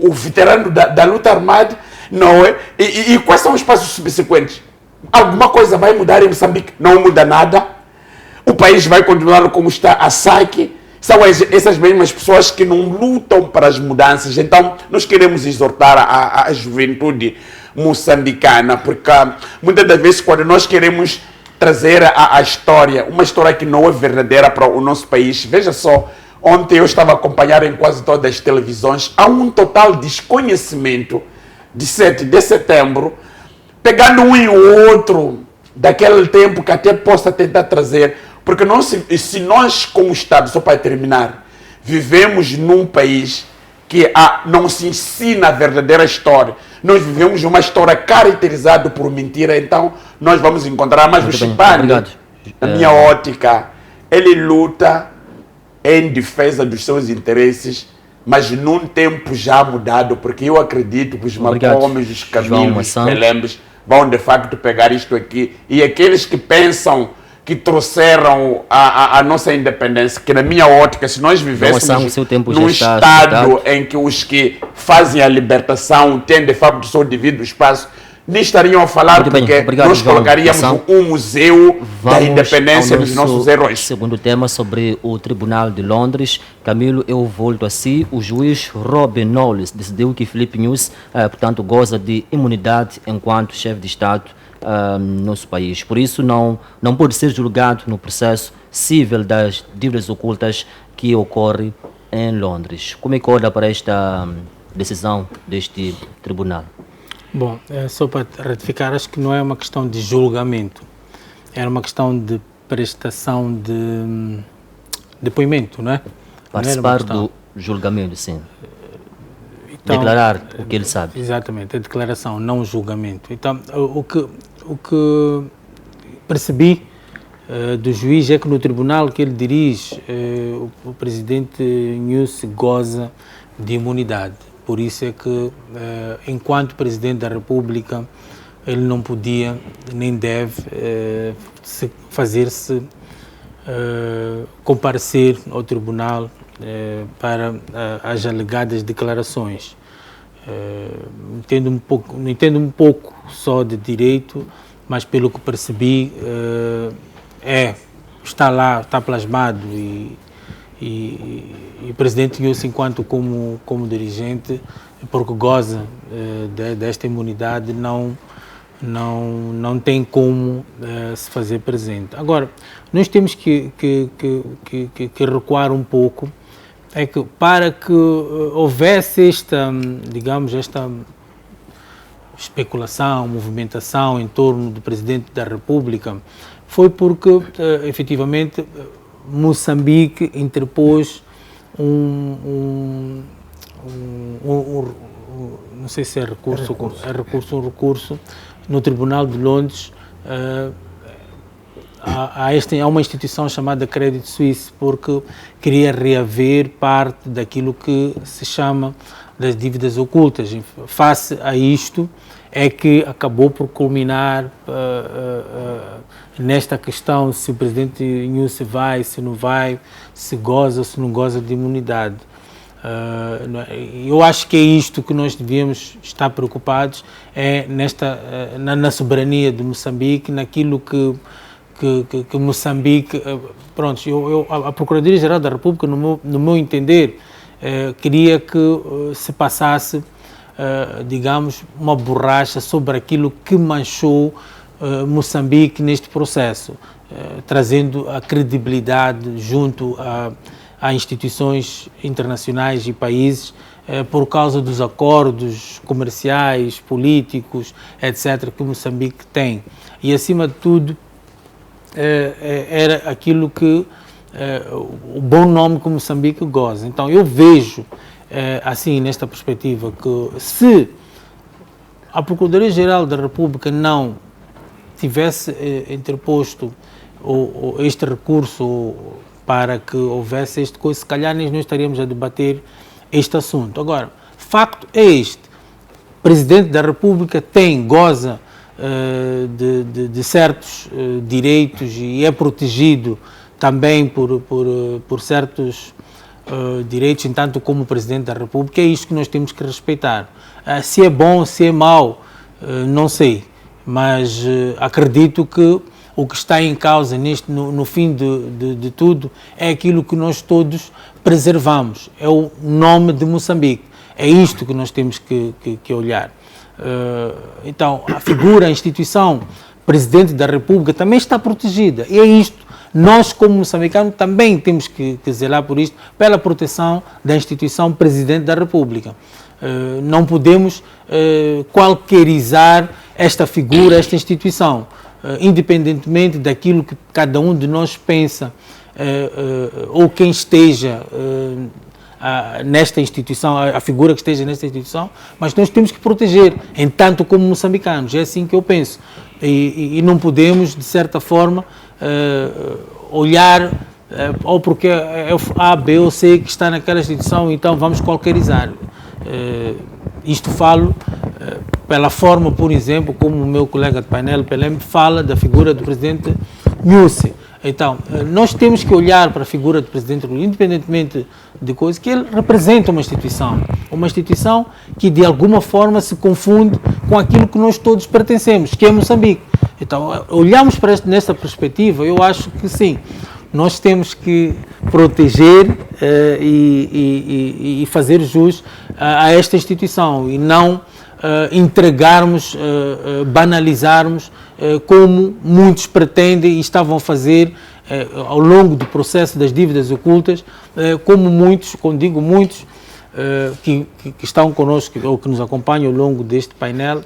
O veterano da luta armada, não é? E quais são os passos subsequentes? Alguma coisa vai mudar em Moçambique? Não muda nada. O país vai continuar como está a saque. São essas mesmas pessoas que não lutam para as mudanças. Então, nós queremos exortar a juventude moçambicana, porque muitas das vezes, quando nós queremos trazer a história, uma história que não é verdadeira para o nosso país, veja só, ontem eu estava a acompanhar em quase todas as televisões, há um total desconhecimento de 7 de setembro, pegando um e o outro daquele tempo que até possa tentar trazer. Porque se nós, como Estado, só para terminar, vivemos num país que não se ensina a verdadeira história, nós vivemos uma história caracterizada por mentira, então nós vamos encontrar mais o Chipande. Na minha ótica, ele luta em defesa dos seus interesses, mas num tempo já mudado, porque eu acredito que os Macomes, os Camilos, os Pelembes vão de facto pegar isto aqui, e aqueles que pensam que trouxeram a nossa independência, que na minha ótica, se nós vivêssemos num Estado em que os que fazem a libertação têm de facto o seu devido espaço, nem estariam a falar, porque nós colocaríamos um museu da independência dos nossos heróis. Segundo tema, sobre o Tribunal de Londres. Camilo, eu volto a si. O juiz Robin Knowles decidiu que Filipe Nyusi, portanto, goza de imunidade enquanto chefe de Estado no nosso país. Por isso, não pode ser julgado no processo civil das dívidas ocultas que ocorre em Londres. Como é que olha para esta decisão deste tribunal? Bom, só para ratificar, acho que não é uma questão de julgamento, era uma questão de prestação de depoimento, não é? Participar do julgamento, sim. Então, declarar o que ele sabe. Exatamente, a declaração, não o julgamento. Então, o que percebi do juiz é que no tribunal que ele dirige, o presidente Nyusi goza de imunidade. Por isso é que, enquanto Presidente da República, ele não podia nem deve fazer-se comparecer ao tribunal para as alegadas declarações. Entendo um pouco só de direito, mas pelo que percebi, está lá, está plasmado e o presidente Nyusi, enquanto como dirigente, porque goza desta imunidade, não tem como se fazer presente. Agora, nós temos que recuar um pouco, que para que houvesse esta especulação, movimentação em torno do Presidente da República, foi porque, efetivamente, Moçambique interpôs não sei se é recurso, um recurso no Tribunal de Londres há uma instituição chamada Credit Suisse, porque queria reaver parte daquilo que se chama das dívidas ocultas. Face a isto, é que acabou por culminar nesta questão se o presidente Nyusi vai, se não vai, se goza ou se não goza de imunidade. Eu acho que é isto que nós devíamos estar preocupados, na soberania de Moçambique, naquilo que Moçambique, a Procuradoria-Geral da República, no meu entender, queria que se passasse, digamos, uma borracha sobre aquilo que manchou Moçambique neste processo, trazendo a credibilidade junto a instituições internacionais e países, por causa dos acordos comerciais, políticos, etc., que Moçambique tem. E, acima de tudo, era aquilo que o bom nome que Moçambique goza. Então, eu vejo, assim, nesta perspectiva, que se a Procuradoria-Geral da República não tivesse interposto este recurso para que houvesse este coisa, se calhar nem nós estaríamos a debater este assunto. Agora, facto é este: o Presidente da República goza de certos direitos e é protegido também por certos direitos, entanto como Presidente da República. É isto que nós temos que respeitar. Se é bom, se é mau, não sei, mas acredito que o que está em causa no fim de tudo é aquilo que nós todos preservamos, é o nome de Moçambique. É isto que nós temos que olhar. Então, a figura, a instituição Presidente da República também está protegida, e é isto. Nós, como moçambicanos, também temos que zelar por isto, pela proteção da instituição Presidente da República. Não podemos qualquerizar esta figura, esta instituição, independentemente daquilo que cada um de nós pensa, ou quem esteja nesta instituição, a figura que esteja nesta instituição, mas nós temos que proteger, entanto como moçambicanos. É assim que eu penso. E não podemos, de certa forma, olhar ou porque é A, B ou C que está naquela instituição, então vamos qualquerizar. Isto falo pela forma, por exemplo, como o meu colega de painel, Pelém, fala da figura do presidente Nyusi. Então, nós temos que olhar para a figura do presidente, independentemente de coisas, que ele representa uma instituição que de alguma forma se confunde com aquilo que nós todos pertencemos, que é Moçambique. Então, olhamos para nessa perspectiva, eu acho que sim, nós temos que proteger e fazer jus a esta instituição e não entregarmos, banalizarmos, como muitos pretendem e estavam a fazer ao longo do processo das dívidas ocultas, como muitos, quando digo muitos, que estão connosco ou que nos acompanham ao longo deste painel,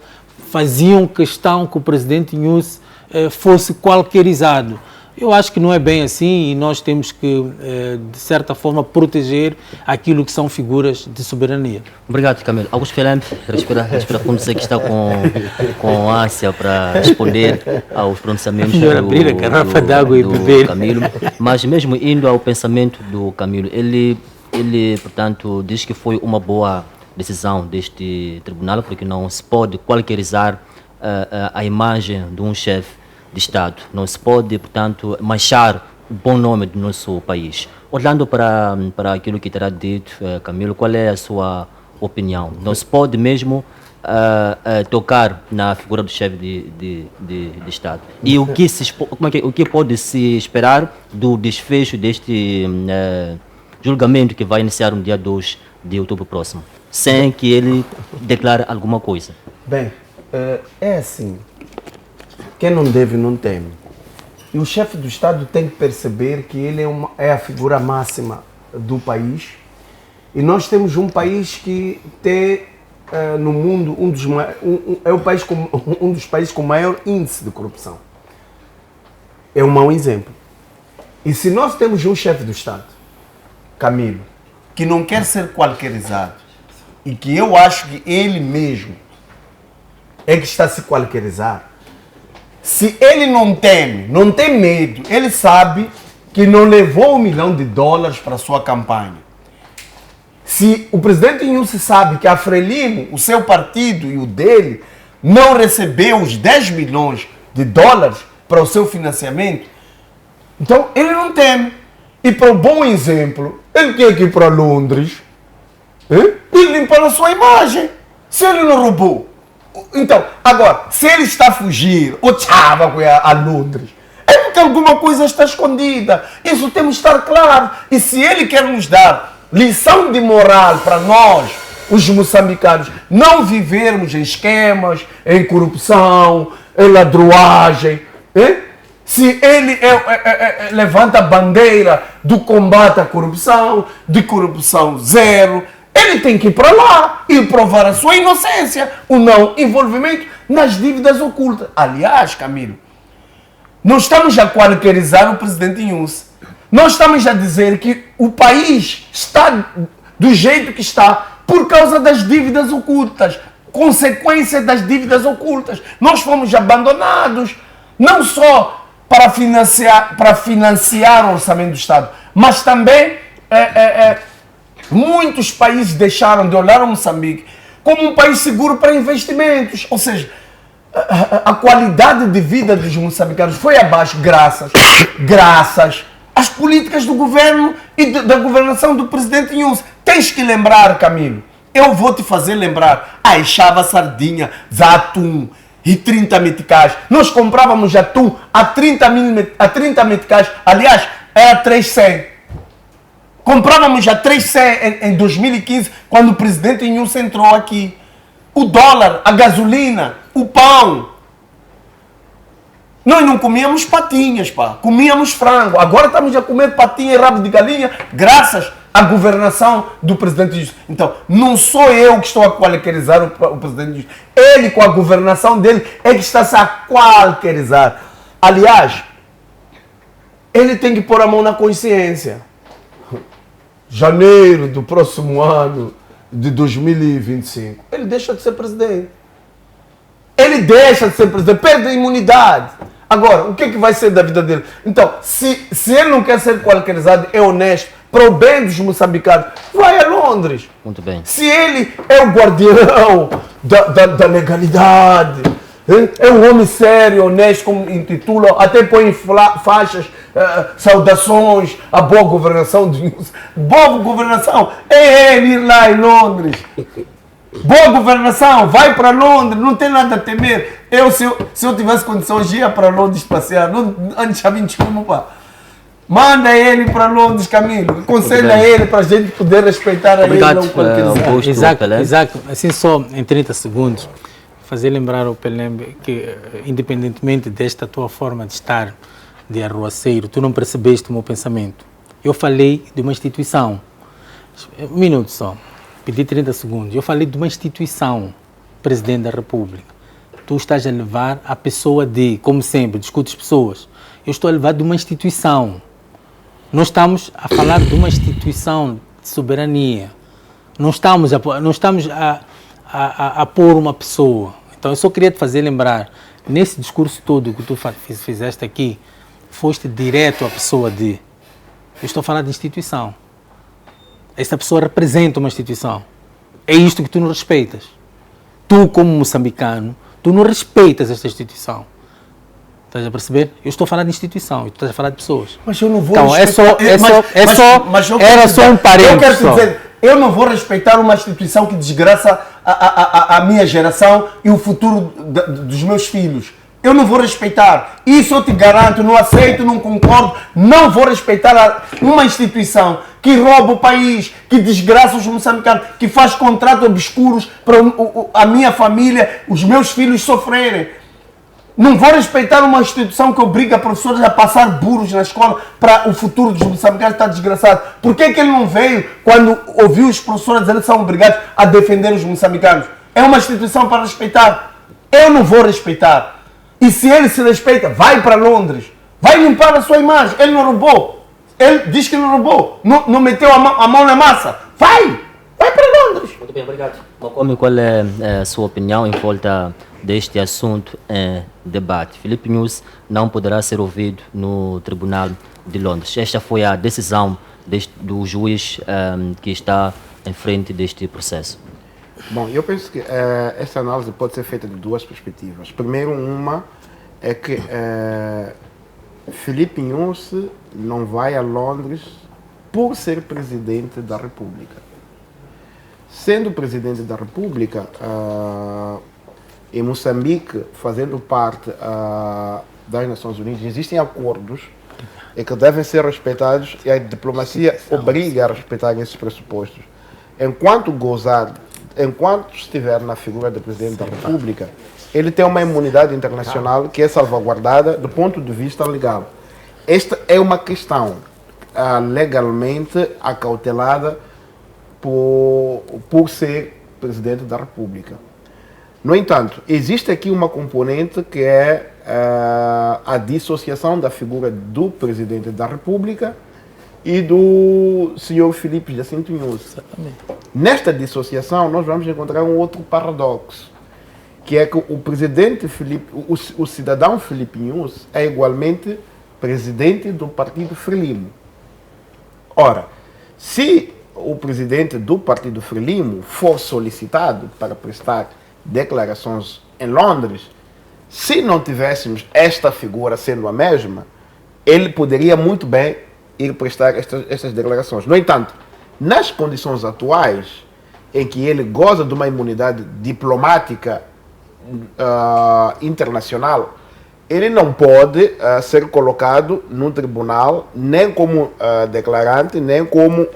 faziam questão que o presidente Nyusi fosse qualquerizado. Eu acho que não é bem assim e nós temos que, de certa forma, proteger aquilo que são figuras de soberania. Obrigado, Camilo. Augusto Pelém, respira fundo, sei que está com ânsia para responder aos pronunciamentos do Camilo. Mas mesmo indo ao pensamento do Camilo, ele, portanto, diz que foi uma boa decisão deste tribunal, porque não se pode qualquerizar a imagem de um chefe de Estado. Não se pode, portanto, manchar bom nome do nosso país. Olhando para aquilo que terá dito, Camilo, qual é a sua opinião? Não se pode mesmo tocar na figura do chefe de Estado? E o que pode se esperar do desfecho deste julgamento que vai iniciar no dia 2 de outubro próximo, sem que ele declare alguma coisa? Bem, é assim, quem não deve não teme. E o chefe do Estado tem que perceber que ele é a figura máxima do país. E nós temos um país que tem no mundo é o país um dos países com maior índice de corrupção. É um mau exemplo. E se nós temos um chefe do Estado, Camilo, que não quer ser qualquerizado, e que eu acho que ele mesmo é que está a se qualquerizar, se ele não teme, não tem medo, ele sabe que não levou $1 milhão para a sua campanha. Se o presidente Inúcio sabe que a Frelimo, o seu partido e o dele, não recebeu os $10 milhões para o seu financiamento, então ele não teme. E para o bom exemplo, ele tem que ir para Londres e limpar a sua imagem. Se ele não roubou. Então, agora, se ele está a fugir, ou tchava a Londres, é porque alguma coisa está escondida. Isso temos que estar claro. E se ele quer nos dar lição de moral para nós, os moçambicanos, não vivermos em esquemas, em corrupção, em ladruagem, se ele levanta a bandeira do combate à corrupção, de corrupção zero, ele tem que ir para lá e provar a sua inocência, o não envolvimento nas dívidas ocultas. Aliás, Camilo, não estamos a qualquerizar o presidente Inúcio. Nós estamos a dizer que o país está do jeito que está por causa das dívidas ocultas, consequência das dívidas ocultas. Nós fomos abandonados, não só para financiar o orçamento do Estado, mas também muitos países deixaram de olhar o Moçambique como um país seguro para investimentos. Ou seja, a qualidade de vida dos moçambicanos foi abaixo graças às políticas do governo e da governação do presidente Inúcio. Tens que lembrar, Camilo, eu vou te fazer lembrar, a enxava sardinha, atum e 30 meticais. Nós comprávamos atum a 30 meticais, aliás, era 300. Comprávamos a 300 em 2015, quando o presidente Inúcio entrou aqui. O dólar, a gasolina, o pão. Nós não comíamos patinhas, comíamos frango. Agora estamos a comer patinha e rabo de galinha, graças à governação do presidente Inúcio. Então, não sou eu que estou a qualquerizar o presidente Inúcio. Ele, com a governação dele, é que está-se a qualquerizar. Aliás, ele tem que pôr a mão na consciência. Janeiro do próximo ano, de 2025, ele deixa de ser presidente. Ele deixa de ser presidente, perde a imunidade. Agora, o que é que vai ser da vida dele? Então, se ele não quer ser qualquerizado, é honesto, para o bem dos moçambicanos, vai a Londres. Muito bem. Se ele é o guardião da legalidade, é um homem sério, honesto, como intitulam, até põe faixas, saudações à boa governação. Boa governação é ele ir lá em Londres. Boa governação, vai para Londres, não tem nada a temer. Se eu tivesse condições, ia para Londres passear. Antes já 21, pá. Manda ele para Londres, Camilo. Aconselha ele para a gente poder respeitar obrigado, ele. Exato. Assim, só em 30 segundos, fazer lembrar ao Pelembe que, independentemente desta tua forma de estar de arruaceiro, tu não percebeste o meu pensamento. Eu falei de uma instituição. Um minuto só. Pedi 30 segundos. Eu falei de uma instituição, Presidente da República. Tu estás a levar a pessoa como sempre, discutes pessoas. Eu estou a levar de uma instituição. Nós estamos a falar de uma instituição de soberania. Não estamos a pôr uma pessoa. Então, eu só queria te fazer lembrar, nesse discurso todo que tu fizeste aqui, foste direto à pessoa eu estou a falar de instituição. Esta pessoa representa uma instituição. É isto que tu não respeitas. Tu, como moçambicano, tu não respeitas esta instituição. Estás a perceber? Eu estou a falar de instituição e tu estás a falar de pessoas. Mas eu não vou Então, era só um parênteses. Eu quero te dizer, eu não vou respeitar uma instituição que desgraça a minha geração e o futuro dos meus filhos. Eu não vou respeitar. Isso eu te garanto, não aceito, não concordo. Não vou respeitar uma instituição que rouba o país, que desgraça os moçambicanos, que faz contratos obscuros para a minha família, os meus filhos sofrerem. Não vou respeitar uma instituição que obriga professores a passar burros na escola para o futuro dos moçambicanos estar desgraçado. Por que ele não veio quando ouviu os professores dizer que são obrigados a defender os moçambicanos? É uma instituição para respeitar. Eu não vou respeitar. E se ele se respeita, vai para Londres. Vai limpar a sua imagem. Ele não roubou. Ele diz que não roubou. Não meteu a mão na massa. Vai para Londres. Muito bem, obrigado. Mocome, qual é a sua opinião em volta deste assunto em debate? Filipe Nunes não poderá ser ouvido no Tribunal de Londres. Esta foi a decisão do juiz que está em frente deste processo. Bom, eu penso que essa análise pode ser feita de duas perspectivas. Primeiro, uma é que Filipe Nunes não vai a Londres por ser presidente da República. Sendo presidente da República, em Moçambique, fazendo parte das Nações Unidas, existem acordos que devem ser respeitados e a diplomacia obriga a respeitar esses pressupostos. Enquanto estiver na figura do presidente da República, ele tem uma imunidade internacional que é salvaguardada do ponto de vista legal. Esta é uma questão legalmente acautelada por ser presidente da República. No entanto, existe aqui uma componente que é a dissociação da figura do presidente da República e do senhor Filipe Jacinto Nunes. Nesta dissociação, nós vamos encontrar um outro paradoxo, que é que o presidente o cidadão Filipe Nunes é igualmente presidente do partido Frelimo. Ora, se o presidente do partido Frelimo for solicitado para prestar declarações em Londres, se não tivéssemos esta figura sendo a mesma, ele poderia muito bem ir prestar estas declarações. No entanto, nas condições atuais, em que ele goza de uma imunidade diplomática internacional, ele não pode ser colocado num tribunal, nem como declarante, nem como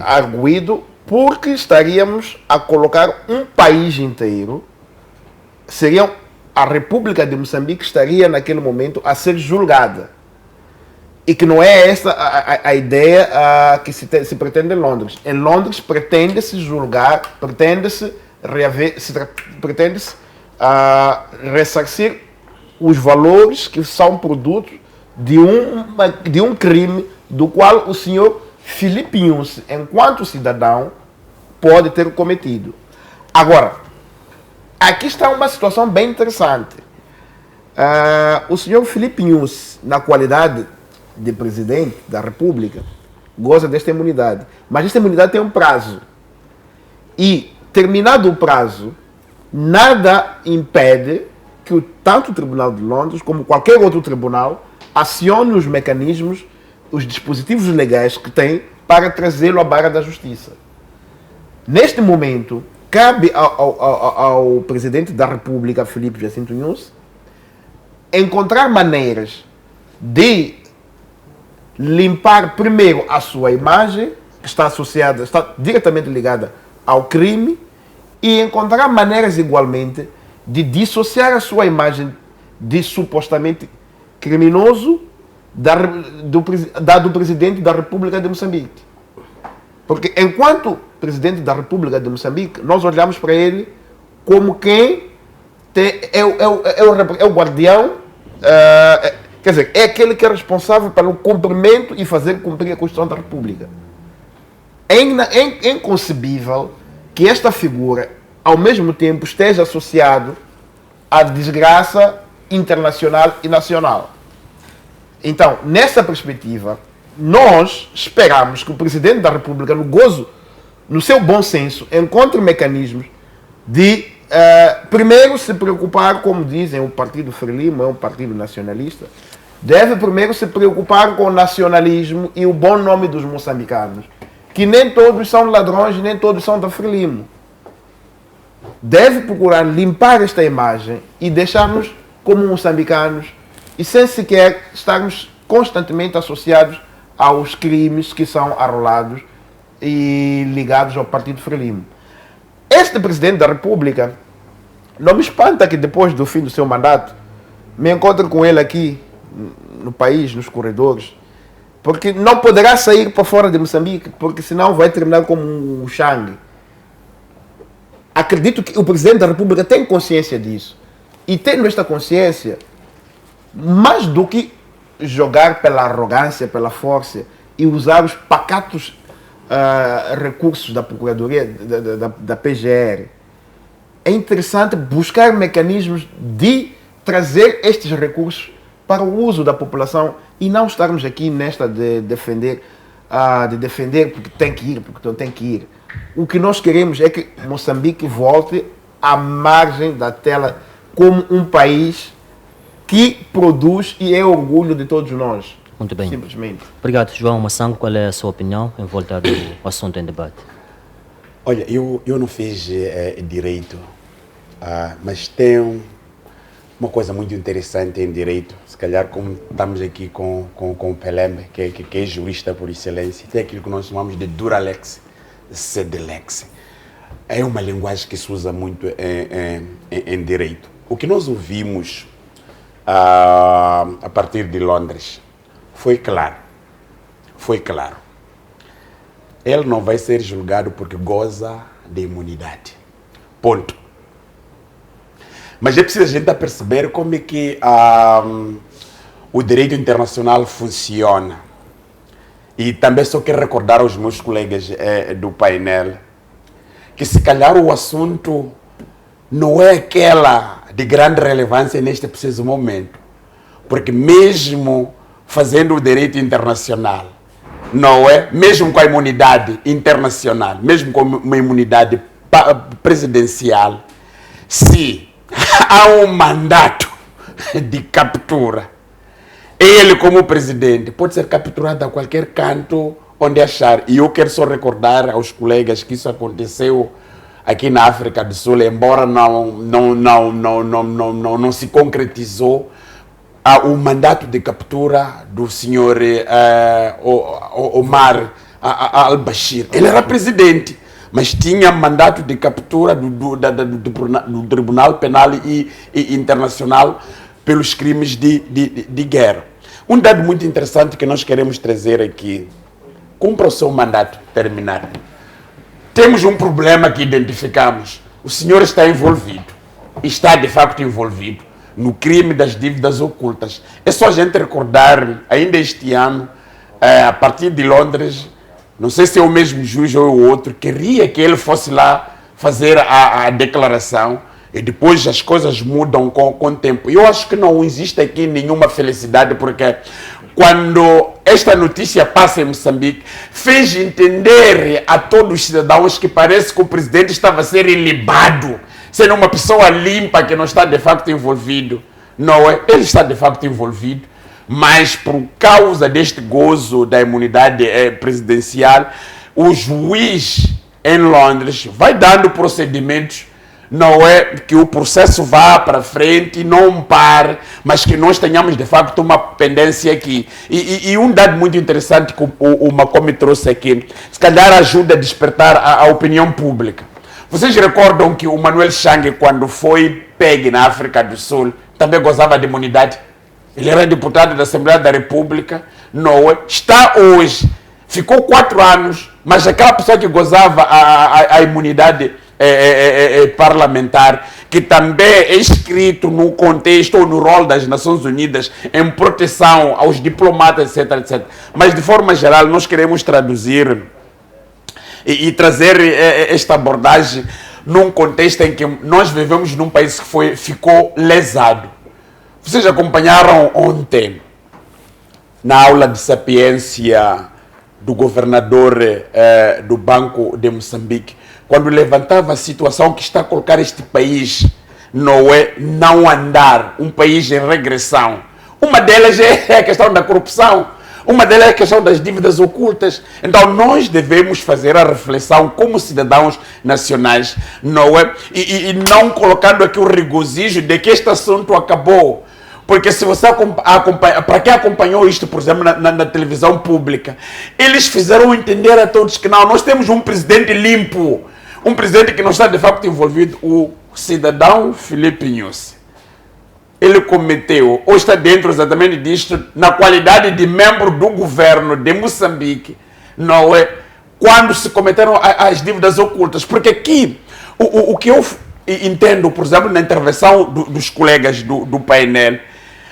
arguido, porque estaríamos a colocar um país inteiro, a República de Moçambique estaria naquele momento a ser julgada. E que não é essa a ideia que se pretende em Londres. Em Londres pretende-se julgar, pretende-se ressarcir os valores que são produtos de um crime do qual o senhor Filipe Nunes, enquanto cidadão, pode ter cometido. Agora, aqui está uma situação bem interessante. O senhor Filipe Nunes, na qualidade de presidente da República, goza desta imunidade. Mas esta imunidade tem um prazo. E, terminado o prazo, nada impede que tanto o Tribunal de Londres como qualquer outro tribunal acione os mecanismos, os dispositivos legais que tem para trazê-lo à barra da justiça. Neste momento, cabe ao presidente da República, Filipe Jacinto Nunes, encontrar maneiras de limpar primeiro a sua imagem, que está diretamente ligada ao crime, e encontrar maneiras igualmente de dissociar a sua imagem de supostamente criminoso do presidente da República de Moçambique. Porque enquanto presidente da República de Moçambique, nós olhamos para ele como quem é o guardião, quer dizer, é aquele que é responsável pelo cumprimento e fazer cumprir a Constituição da República. É inconcebível que esta figura, ao mesmo tempo, esteja associado à desgraça internacional e nacional. Então, nessa perspectiva, nós esperamos que o Presidente da República, no seu bom senso, encontre mecanismos de primeiro se preocupar, como dizem, o Partido Frelimo é um partido nacionalista, deve primeiro se preocupar com o nacionalismo e o bom nome dos moçambicanos, que nem todos são ladrões, nem todos são da Frelimo. Deve procurar limpar esta imagem e deixar-nos como moçambicanos e sem sequer estarmos constantemente associados aos crimes que são arrolados e ligados ao Partido Frelimo. Este Presidente da República, não me espanta que depois do fim do seu mandato me encontre com ele aqui no país, nos corredores, porque não poderá sair para fora de Moçambique, porque senão vai terminar como um Xang. Acredito que o Presidente da República tem consciência disso. E tendo esta consciência, mais do que jogar pela arrogância, pela força e usar os pacatos recursos da Procuradoria, da PGR, é interessante buscar mecanismos de trazer estes recursos para o uso da população e não estarmos aqui nesta de defender porque tem que ir, porque não tem que ir. O que nós queremos é que Moçambique volte à margem da tela como um país que produz e é orgulho de todos nós. Muito bem. Simplesmente. Obrigado, João Massango. Qual é a sua opinião em volta do assunto em debate? Olha, eu não fiz direito, mas tem uma coisa muito interessante em direito. Se calhar, como estamos aqui com o Pelembe, que é jurista por excelência, tem aquilo que nós chamamos de duralex, sedelex. É uma linguagem que se usa muito em direito. O que nós ouvimos a partir de Londres foi claro. Ele não vai ser julgado porque goza de imunidade. Ponto. Mas é preciso a gente perceber como é que o direito internacional funciona. E também só quero recordar aos meus colegas do painel que se calhar o assunto não é aquela de grande relevância neste preciso momento. Porque mesmo fazendo o direito internacional, não é? Mesmo com a imunidade internacional, mesmo com uma imunidade presidencial, se há um mandato de captura, ele como presidente pode ser capturado a qualquer canto onde achar. E eu quero só recordar aos colegas que isso aconteceu aqui na África do Sul, embora não se concretizou o mandato de captura do senhor Omar al-Bashir. Ele era presidente, mas tinha mandato de captura do Tribunal Penal e Internacional pelos crimes de guerra. Um dado muito interessante que nós queremos trazer aqui: cumpra o seu mandato terminar. Temos um problema que identificamos. O senhor está envolvido, está de facto envolvido no crime das dívidas ocultas. É só a gente recordar, ainda este ano, a partir de Londres, não sei se é o mesmo juiz ou o outro, queria que ele fosse lá fazer a declaração e depois as coisas mudam com o tempo. Eu acho que não existe aqui nenhuma felicidade, porque quando esta notícia passa em Moçambique, fez entender a todos os cidadãos que parece que o presidente estava a ser ilibado, sendo uma pessoa limpa que não está de facto envolvido. Não é? Ele está de facto envolvido, mas por causa deste gozo da imunidade presidencial, o juiz em Londres vai dando procedimentos, não é que o processo vá para frente, não pare, mas que nós tenhamos de facto uma pendência aqui. E um dado muito interessante que o Macome trouxe aqui, se calhar ajuda a despertar a opinião pública. Vocês recordam que o Manuel Xang, quando foi pegue na África do Sul, também gozava de imunidade? Ele era deputado da Assembleia da República, não é? Está hoje, ficou 4 anos, mas aquela pessoa que gozava a imunidade parlamentar, que também é escrito no contexto ou no rol das Nações Unidas em proteção aos diplomatas, etc, etc. Mas de forma geral nós queremos traduzir e trazer esta abordagem num contexto em que nós vivemos num país que ficou lesado. Vocês acompanharam ontem, na aula de sapiência do governador do Banco de Moçambique, quando levantava a situação que está a colocar este país não andar, um país em regressão. Uma delas é a questão da corrupção, uma delas é a questão das dívidas ocultas. Então nós devemos fazer a reflexão como cidadãos nacionais, não é? E não colocando aqui o regozijo de que este assunto acabou. Porque se você acompanha, para quem acompanhou isto, por exemplo, na televisão pública, eles fizeram entender a todos que não, nós temos um presidente limpo, um presidente que não está de facto envolvido, o cidadão Filipe Nyusi. Ele cometeu, ou está dentro exatamente disto, na qualidade de membro do governo de Moçambique, não é? Quando se cometeram as dívidas ocultas. Porque aqui, o que eu entendo, por exemplo, na intervenção dos colegas do painel,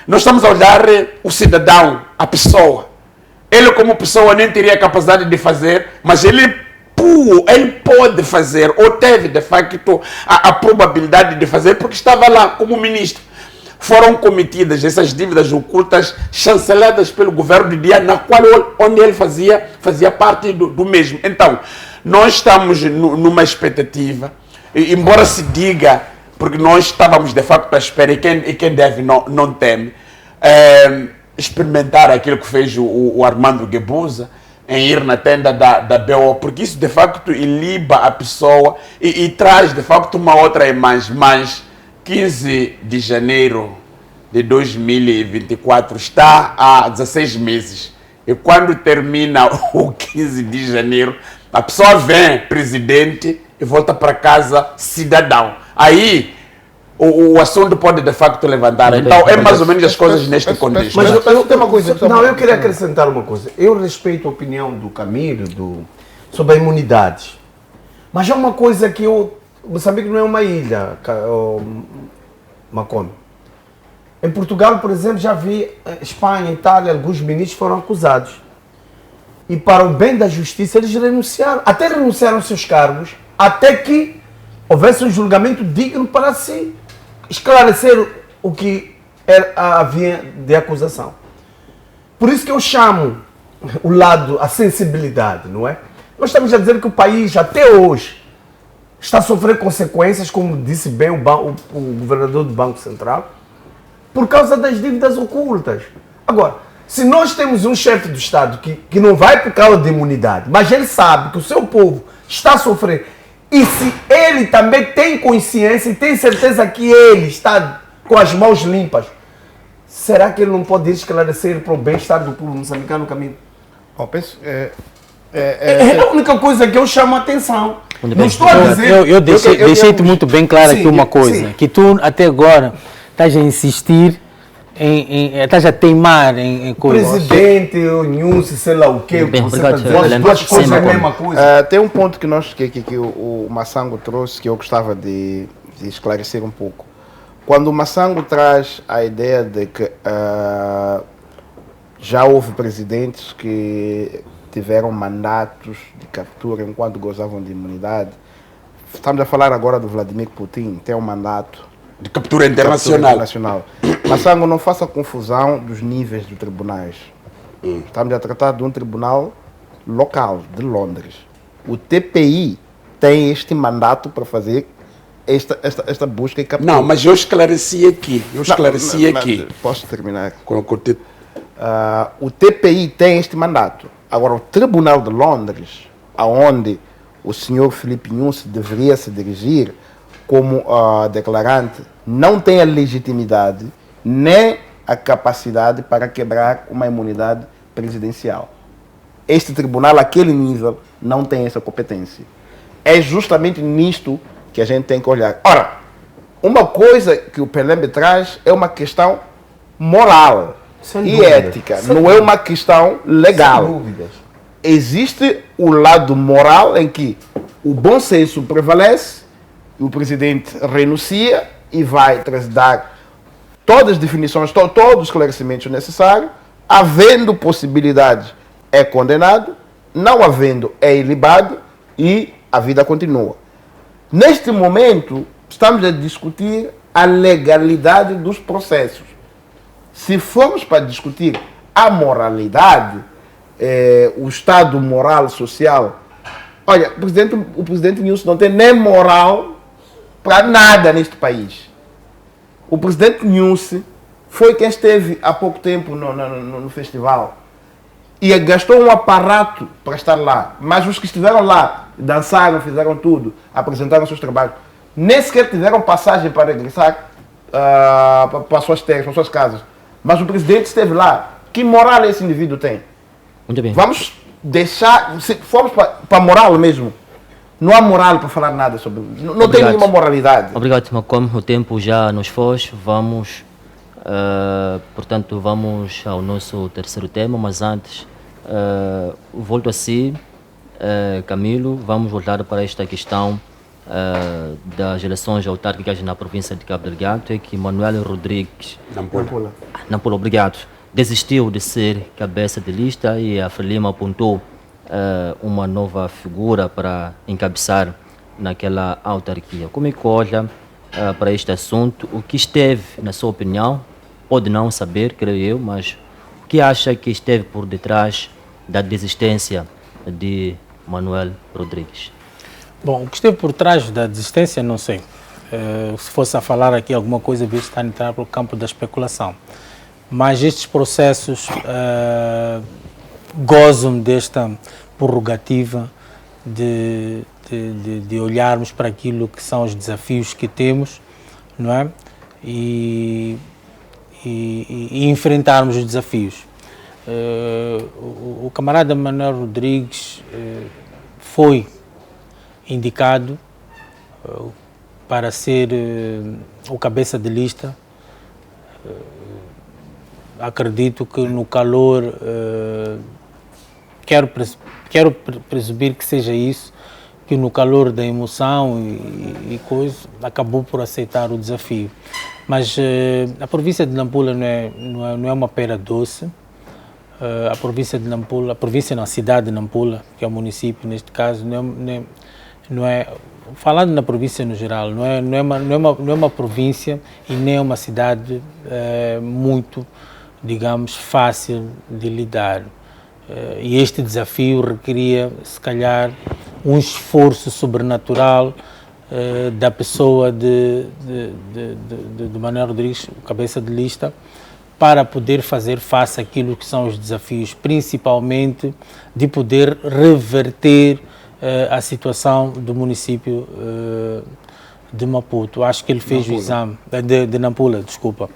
nós estamos a olhar o cidadão, a pessoa. Ele como pessoa nem teria capacidade de fazer, mas ele pode fazer, ou teve de facto a probabilidade de fazer, porque estava lá como ministro. Foram cometidas essas dívidas ocultas, chanceladas pelo governo de dia, onde ele fazia parte do mesmo. Então, nós estamos numa expectativa, embora se diga, porque nós estávamos de facto à espera, e quem deve não teme, experimentar aquilo que fez o Armando Guebuza, em ir na tenda da BO, porque isso de facto iliba a pessoa e traz de facto uma outra imagem. Mas 15 de janeiro de 2024 está há 16 meses. E quando termina o 15 de janeiro, a pessoa vem presidente e volta para casa cidadão. Aí o assunto pode de facto levantar. Então é mais ou menos as coisas neste contexto. Mas eu tenho uma coisa. Não, eu queria acrescentar uma coisa. Eu respeito a opinião do Camilo sobre a imunidade. Mas é uma coisa que Moçambique não é uma ilha, Macome. Em Portugal, por exemplo, já vi Espanha, Itália, alguns ministros foram acusados. E para o bem da justiça eles renunciaram aos seus cargos, até que houvesse um julgamento digno para se esclarecer o que havia de acusação. Por isso que eu chamo a sensibilidade, não é? Nós estamos a dizer que o país, até hoje, está a sofrer consequências, como disse bem o governador do Banco Central, por causa das dívidas ocultas. Agora, se nós temos um chefe do Estado que não vai por causa de imunidade, mas ele sabe que o seu povo está a sofrer, e se ele também tem consciência e tem certeza que ele está com as mãos limpas, será que ele não pode esclarecer para o bem-estar do povo moçambicano no caminho? Bom, penso, é a única coisa que eu chamo a atenção. Não estou a dizer... Eu deixei-te muito bem claro aqui uma coisa, que tu até agora estás a insistir, estás a teimar em coisas. Presidente, o Nyusi, sei lá o quê, duas coisas é a mesma coisa. Tem um ponto que o Massango trouxe que eu gostava de esclarecer um pouco. Quando o Massango traz a ideia de que já houve presidentes que tiveram mandatos de captura enquanto gozavam de imunidade, estamos a falar agora do Vladimir Putin, tem um mandato de captura internacional. Massango, não faça confusão dos níveis dos tribunais. Estamos a tratar de um tribunal local, de Londres. O TPI tem este mandato para fazer esta busca e captura. Não, mas eu esclareci aqui. Posso terminar? O TPI tem este mandato. Agora, o Tribunal de Londres, aonde o senhor Filipe Nyusi deveria se dirigir como declarante, não tem a legitimidade nem a capacidade para quebrar uma imunidade presidencial. Este tribunal, àquele nível, não tem essa competência. É justamente nisto que a gente tem que olhar. Ora, uma coisa que o Pelembe traz é uma questão moral e ética, não é uma questão legal. Sem dúvidas. Existe o lado moral em que o bom senso prevalece, o presidente renuncia e vai dar todas as definições, todos os esclarecimentos necessários. Havendo possibilidades, é condenado. Não havendo, é ilibado e a vida continua. Neste momento, estamos a discutir a legalidade dos processos. Se formos para discutir a moralidade, o Estado moral, social. Olha, o presidente Nilson não tem nem moral para nada neste país. O presidente Nilson foi quem esteve há pouco tempo no festival e gastou um aparato para estar lá. Mas os que estiveram lá, dançaram, fizeram tudo, apresentaram seus trabalhos, nem sequer tiveram passagem para regressar para suas terras, para suas casas. Mas o presidente esteve lá. Que moral esse indivíduo tem? Muito bem. Vamos deixar, se formos para a moral mesmo, não há moral para falar nada sobre. Não tem nenhuma moralidade. Obrigado, Macom. O tempo já nos foi. Vamos, portanto, vamos ao nosso terceiro tema, mas antes, volto a si, Camilo, vamos voltar para esta questão das eleições autárquicas na província de Cabo Delgado, é que Manuel Rodrigues Nampula, obrigado, desistiu de ser cabeça de lista e a Frelimo apontou uma nova figura para encabeçar naquela autarquia. Como é que olha para este assunto? O que esteve, na sua opinião, pode não saber, creio eu, mas o que acha que esteve por detrás da desistência de Manuel Rodrigues? Bom, o que esteve por trás da desistência, não sei. Se fosse a falar aqui alguma coisa, devia estar a entrar para o campo da especulação. Mas estes processos gozam desta prerrogativa de olharmos para aquilo que são os desafios que temos, não é? E enfrentarmos os desafios. O camarada Manuel Rodrigues foi indicado para ser o cabeça de lista. Acredito que no calor, quero presumir que seja isso, que no calor da emoção e coisa, acabou por aceitar o desafio. Mas a província de Nampula não é uma pera doce. A província de Nampula, a cidade de Nampula, que é o município neste caso, não é, falando na província no geral, não é uma província e nem é uma cidade muito, digamos, fácil de lidar. E este desafio requeria, se calhar, um esforço sobrenatural da pessoa de Manuel Rodrigues, cabeça de lista, para poder fazer face àquilo que são os desafios, principalmente de poder reverter a situação do município de Maputo. Acho que ele fez o exame, de Nampula, desculpa.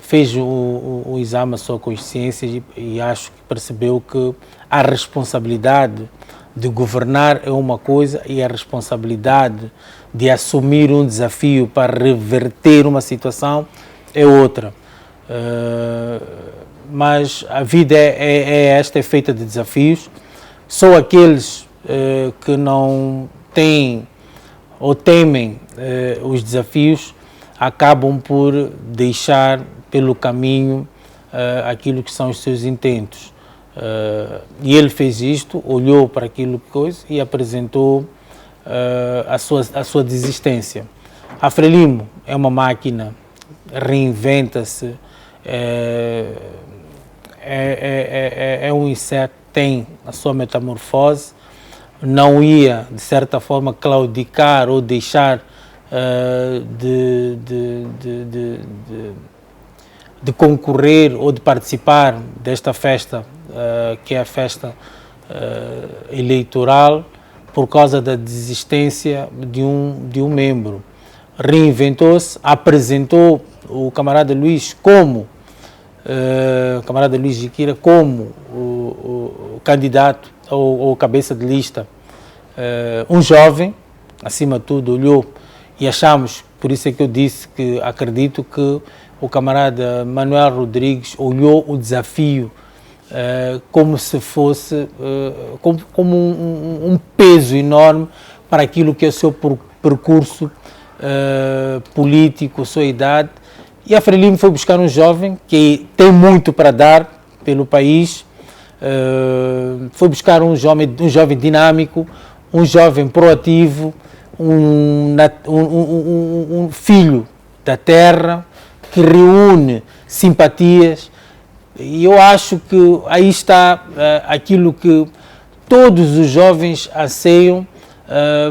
Fez o exame à sua consciência e acho que percebeu que a responsabilidade de governar é uma coisa e a responsabilidade de assumir um desafio para reverter uma situação é outra. Mas a vida é feita de desafios. Só aqueles que não têm ou temem os desafios acabam por deixar pelo caminho aquilo que são os seus intentos. E ele fez isto, olhou para aquilo que coisa e apresentou a sua desistência. A Frelimo é uma máquina, reinventa-se, é um inseto, tem a sua metamorfose, não ia, de certa forma, claudicar ou deixar de concorrer ou de participar desta festa, que é a festa eleitoral, por causa da desistência de um membro. Reinventou-se, apresentou o camarada Luís como camarada Luís Jiquira como o candidato ou cabeça de lista, um jovem, acima de tudo, olhou e achamos, por isso é que eu disse que acredito que o camarada Manuel Rodrigues olhou o desafio como se fosse como um peso enorme para aquilo que é o seu percurso político, sua idade. E a Frelimo foi buscar um jovem que tem muito para dar pelo país, foi buscar um jovem dinâmico, um jovem proativo, um filho da terra, que reúne simpatias, E eu acho que aí está aquilo que todos os jovens anseiam,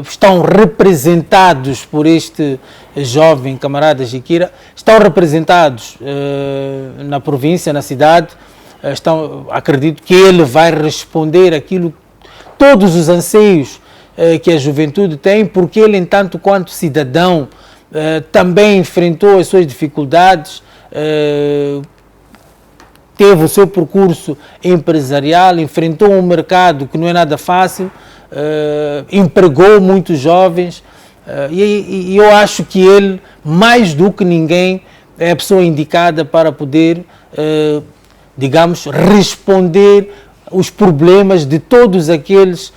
estão representados por este jovem camarada Jiquira, estão representados na província, na cidade, acredito que ele vai responder aquilo, todos os anseios que a juventude tem, porque ele, em tanto quanto cidadão, também enfrentou as suas dificuldades, teve o seu percurso empresarial, enfrentou um mercado que não é nada fácil, empregou muitos jovens, e eu acho que ele, mais do que ninguém, é a pessoa indicada para poder, digamos, responder os problemas de todos aqueles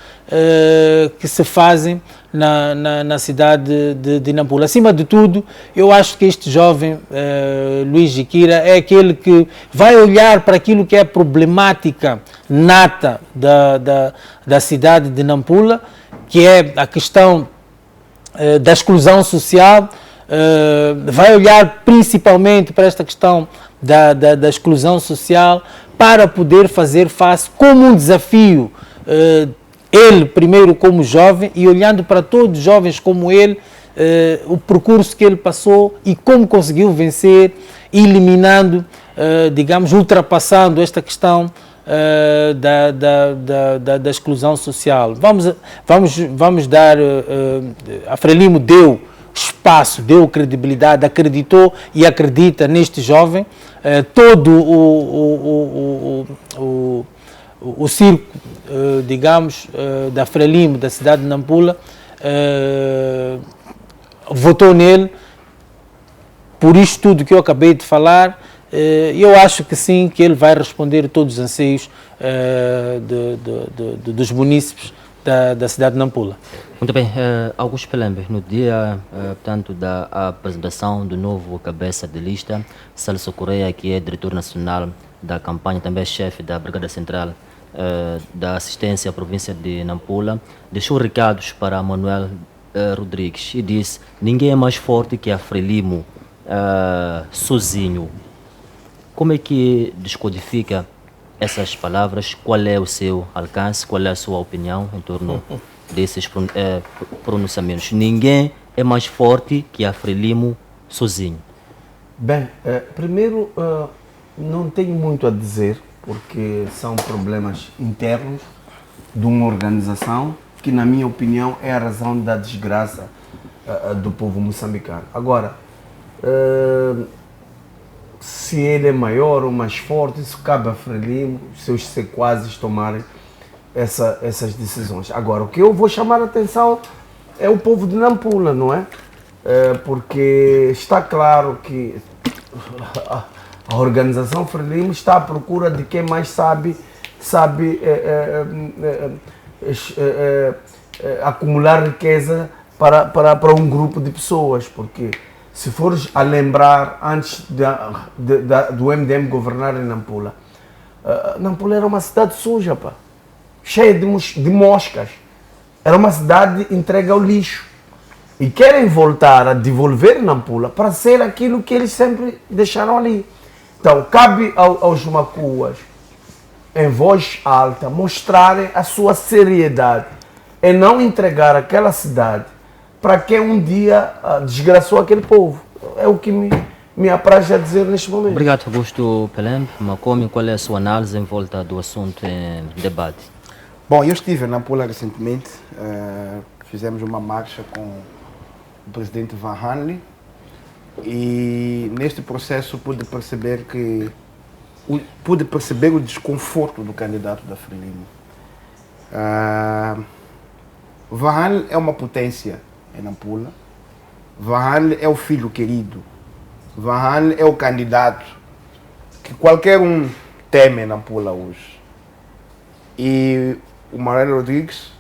que se fazem na cidade de Nampula. Acima de tudo, eu acho que este jovem, Luís Jiquira, é aquele que vai olhar para aquilo que é a problemática nata da cidade de Nampula, que é a questão da exclusão social, vai olhar principalmente para esta questão da exclusão social para poder fazer face como um desafio, ele primeiro como jovem e olhando para todos os jovens como ele, o percurso que ele passou e como conseguiu vencer, eliminando, digamos, ultrapassando esta questão da exclusão social. Vamos dar, a Frelimo deu espaço, deu credibilidade, acreditou e acredita neste jovem, todo o circo, digamos, da Frelimo, da cidade de Nampula, votou nele. Por isto tudo que eu acabei de falar, eu acho que sim, que ele vai responder a todos os anseios dos munícipes da cidade de Nampula. Muito bem, Augusto Pelembe, no dia, portanto, da apresentação do novo cabeça de lista, Celso Correia, que é diretor nacional da campanha, também chefe da Brigada Central da Assistência à Província de Nampula, deixou recados para Manuel Rodrigues e disse: ninguém é mais forte que a Frelimo sozinho. Como é que descodifica essas palavras? Qual é o seu alcance? Qual é a sua opinião em torno desses pronunciamentos? Ninguém é mais forte que a Frelimo sozinho. Bem, primeiro, não tenho muito a dizer, porque são problemas internos de uma organização que, na minha opinião, é a razão da desgraça do povo moçambicano. Agora, se ele é maior ou mais forte, isso cabe a Frelimo, seus sequazes tomarem essas decisões. Agora, o que eu vou chamar a atenção é o povo de Nampula, não é? Porque está claro que a organização Frelimo está à procura de quem mais sabe acumular riqueza para um grupo de pessoas, porque se fores a lembrar, antes do MDM governar em Nampula, Nampula era uma cidade suja, pá, cheia de moscas, era uma cidade entregue ao lixo, e querem voltar a devolver Nampula para ser aquilo que eles sempre deixaram ali. Então, cabe aos macuas, em voz alta, mostrarem a sua seriedade e não entregar aquela cidade para quem um dia desgraçou aquele povo. É o que me apraz a dizer neste momento. Obrigado, Augusto Pelembe. Macomi, qual é a sua análise em volta do assunto em debate? Bom, eu estive em Nampula recentemente, fizemos uma marcha com o presidente Van Hanley, e neste processo pude perceber o desconforto do candidato da Frelimo. Van Hanley é uma potência em Nampula. Van Hanley é o filho querido. Van Hanley é o candidato que qualquer um teme em Nampula hoje. E o Manuel Rodrigues,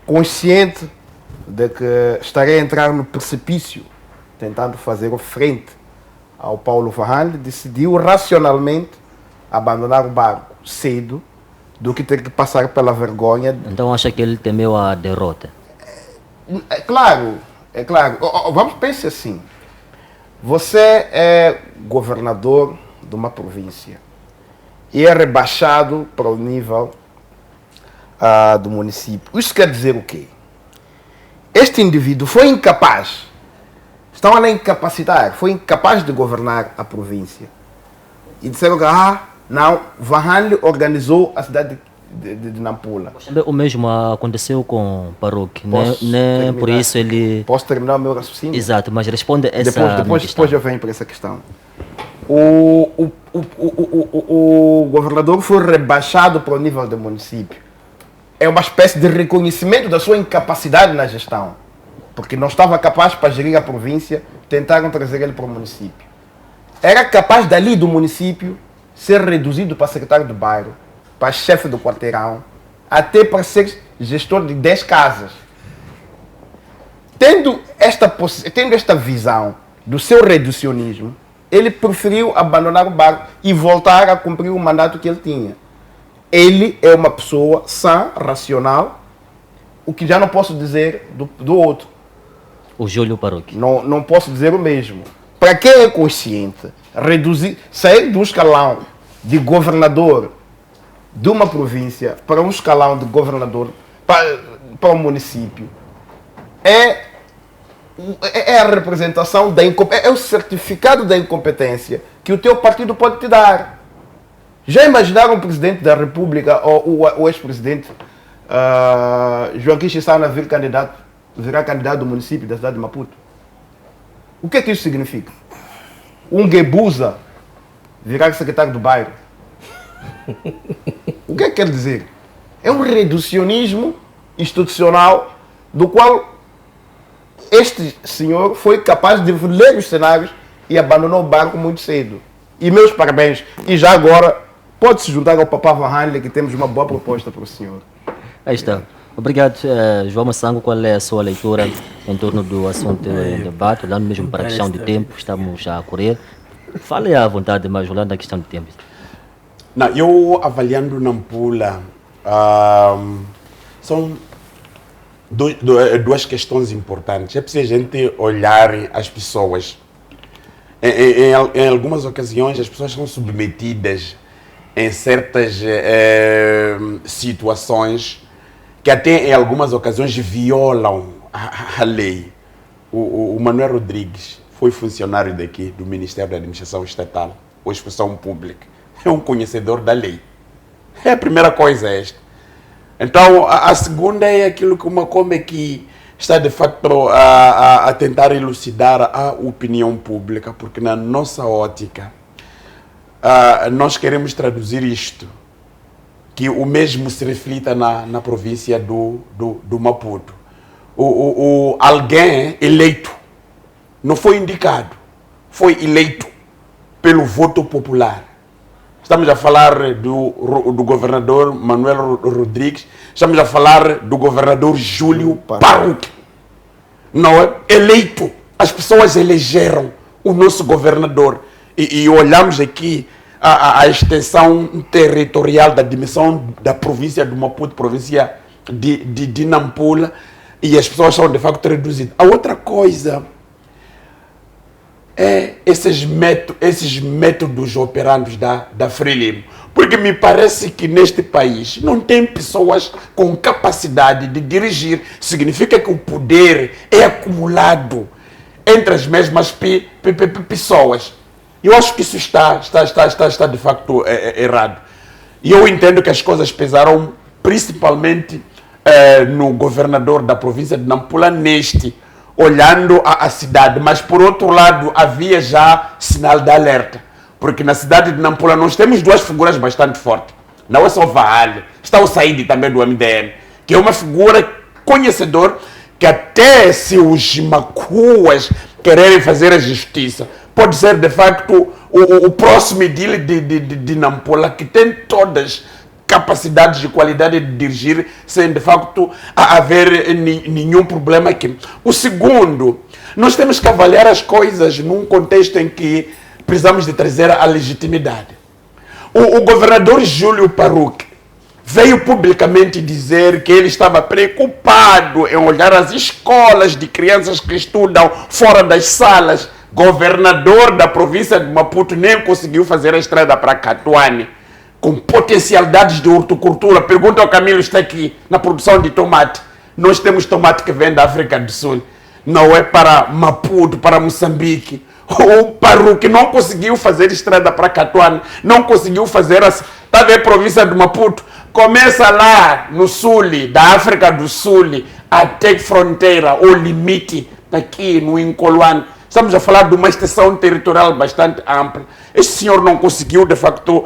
consciente de que estaria a entrar no precipício tentando fazer frente ao Paulo Van Hanley, decidiu racionalmente abandonar o barco cedo do que ter que passar pela vergonha. Então acha que ele temeu a derrota? É claro. Vamos pensar assim. Você é governador de uma província e é rebaixado para o nível do município. Isso quer dizer o quê? Este indivíduo foi incapaz, estão a incapacitar, foi incapaz de governar a província. E disseram que, não, Vahanli organizou a cidade de Nampula. O mesmo aconteceu com Baruch, Posso né? terminar? Por isso ele... Posso terminar o meu raciocínio? Exato, mas responde essa Depois eu venho para essa questão. O governador foi rebaixado para o nível do município. É uma espécie de reconhecimento da sua incapacidade na gestão. Porque não estava capaz para gerir a província, tentaram trazer ele para o município. Era capaz dali do município ser reduzido para secretário de bairro, para chefe do quarteirão, até para ser gestor de 10 casas. Tendo esta visão do seu reducionismo, ele preferiu abandonar o barco e voltar a cumprir o mandato que ele tinha. Ele é uma pessoa sã, racional, o que já não posso dizer do outro. O Júlio Baruch. Não posso dizer o mesmo. Para quem é consciente, sair do escalão de governador de uma província para um escalão de governador para um município é a representação é o certificado da incompetência que o teu partido pode te dar. Já imaginaram o presidente da República ou o ex-presidente Joaquim Chissana virar candidato do município da cidade de Maputo? O que é que isso significa? Um Guebuza virar secretário do bairro? O que é que quer dizer? É um reducionismo institucional do qual este senhor foi capaz de ler os cenários e abandonou o barco muito cedo. E meus parabéns. E já agora, pode se juntar ao Papá Vahanli, que temos uma boa proposta para o senhor. Aí está. Obrigado, João Massango. Qual é a sua leitura em torno do assunto em debate? Olhando mesmo para a questão de tempo, estamos a correr. Fale à vontade, mas olhando a questão de tempo. Não, eu avaliando Nampula, são duas questões importantes. É preciso a gente olhar as pessoas. Em algumas ocasiões, as pessoas são submetidas em certas situações que até em algumas ocasiões violam a lei. O Manuel Rodrigues foi funcionário daqui, do Ministério da Administração Estatal, ou Expressão Pública. É um conhecedor da lei. É a primeira coisa esta. Então, a segunda é aquilo que uma come que está de facto a tentar elucidar a opinião pública, porque na nossa ótica nós queremos traduzir isto, que o mesmo se reflita na província do Maputo. Alguém eleito, não foi indicado, foi eleito pelo voto popular. Estamos a falar do governador Manuel Rodrigues, estamos a falar do governador Júlio Baruch. Não é? Eleito. As pessoas elegeram o nosso governador. E olhamos aqui a extensão territorial da dimensão da província do Maputo, província de Nampula, e as pessoas são de facto reduzidas. A outra coisa é esses métodos operantes da Frelimo. Porque me parece que neste país não tem pessoas com capacidade de dirigir. Significa que o poder é acumulado entre as mesmas pessoas. Eu acho que isso está de facto errado. E eu entendo que as coisas pesaram principalmente no governador da província de Nampula olhando a cidade, mas por outro lado havia já sinal de alerta, porque na cidade de Nampula nós temos duas figuras bastante fortes. Não é só Vahanli, está o Saíde também do MDM, que é uma figura conhecedor que até se os macuas quererem fazer a justiça, pode ser de facto o próximo edile de Nampula, que tem todas capacidades de qualidade de dirigir sem de facto haver nenhum problema aqui. O segundo, nós temos que avaliar as coisas num contexto em que precisamos de trazer a legitimidade. O governador Júlio Baruch veio publicamente dizer que ele estava preocupado em olhar as escolas de crianças que estudam fora das salas. Governador da província de Maputo nem conseguiu fazer a estrada para Catuane. com potencialidades de horticultura. Pergunta ao Camilo, está aqui, na produção de tomate. Nós temos tomate que vem da África do Sul. Não é para Maputo, para Moçambique. O Paru, que não conseguiu fazer estrada para Catuane, não conseguiu fazer está a ver a província de Maputo. Começa lá no sul, da África do Sul, até fronteira, ou limite, aqui no Incoluane. Estamos a falar de uma extensão territorial bastante ampla. Este senhor não conseguiu, de facto,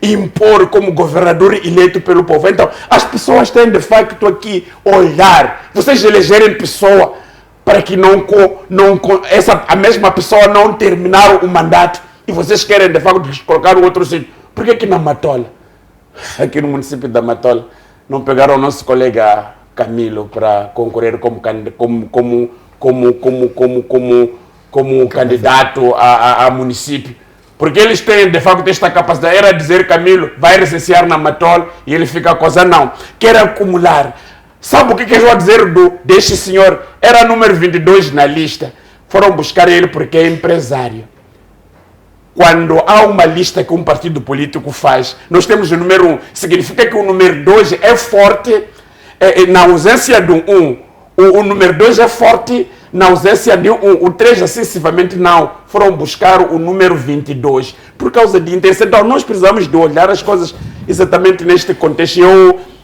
impor como governador eleito pelo povo. Então, as pessoas têm, de facto, aqui olhar. Vocês elegerem pessoa para que a mesma pessoa não terminar o mandato e vocês querem, de facto, colocar o outro sítio. Por que na Matola, aqui no município da Matola, não pegaram o nosso colega Camilo para concorrer como candidato a município? Porque eles têm, de facto, esta capacidade. Era dizer, Camilo, vai recensear na Matola e ele fica a coisa, não. Quer acumular. Sabe o que eu vou dizer deste senhor? Era número 22 na lista. Foram buscar ele porque é empresário. Quando há uma lista que um partido político faz, nós temos o número 1. Significa que o número 2 é forte na ausência do 1. O número 2 é forte na ausência de 1. O 3, excessivamente, não. Foram buscar o número 22 por causa de interesse. Então, nós precisamos de olhar as coisas exatamente neste contexto.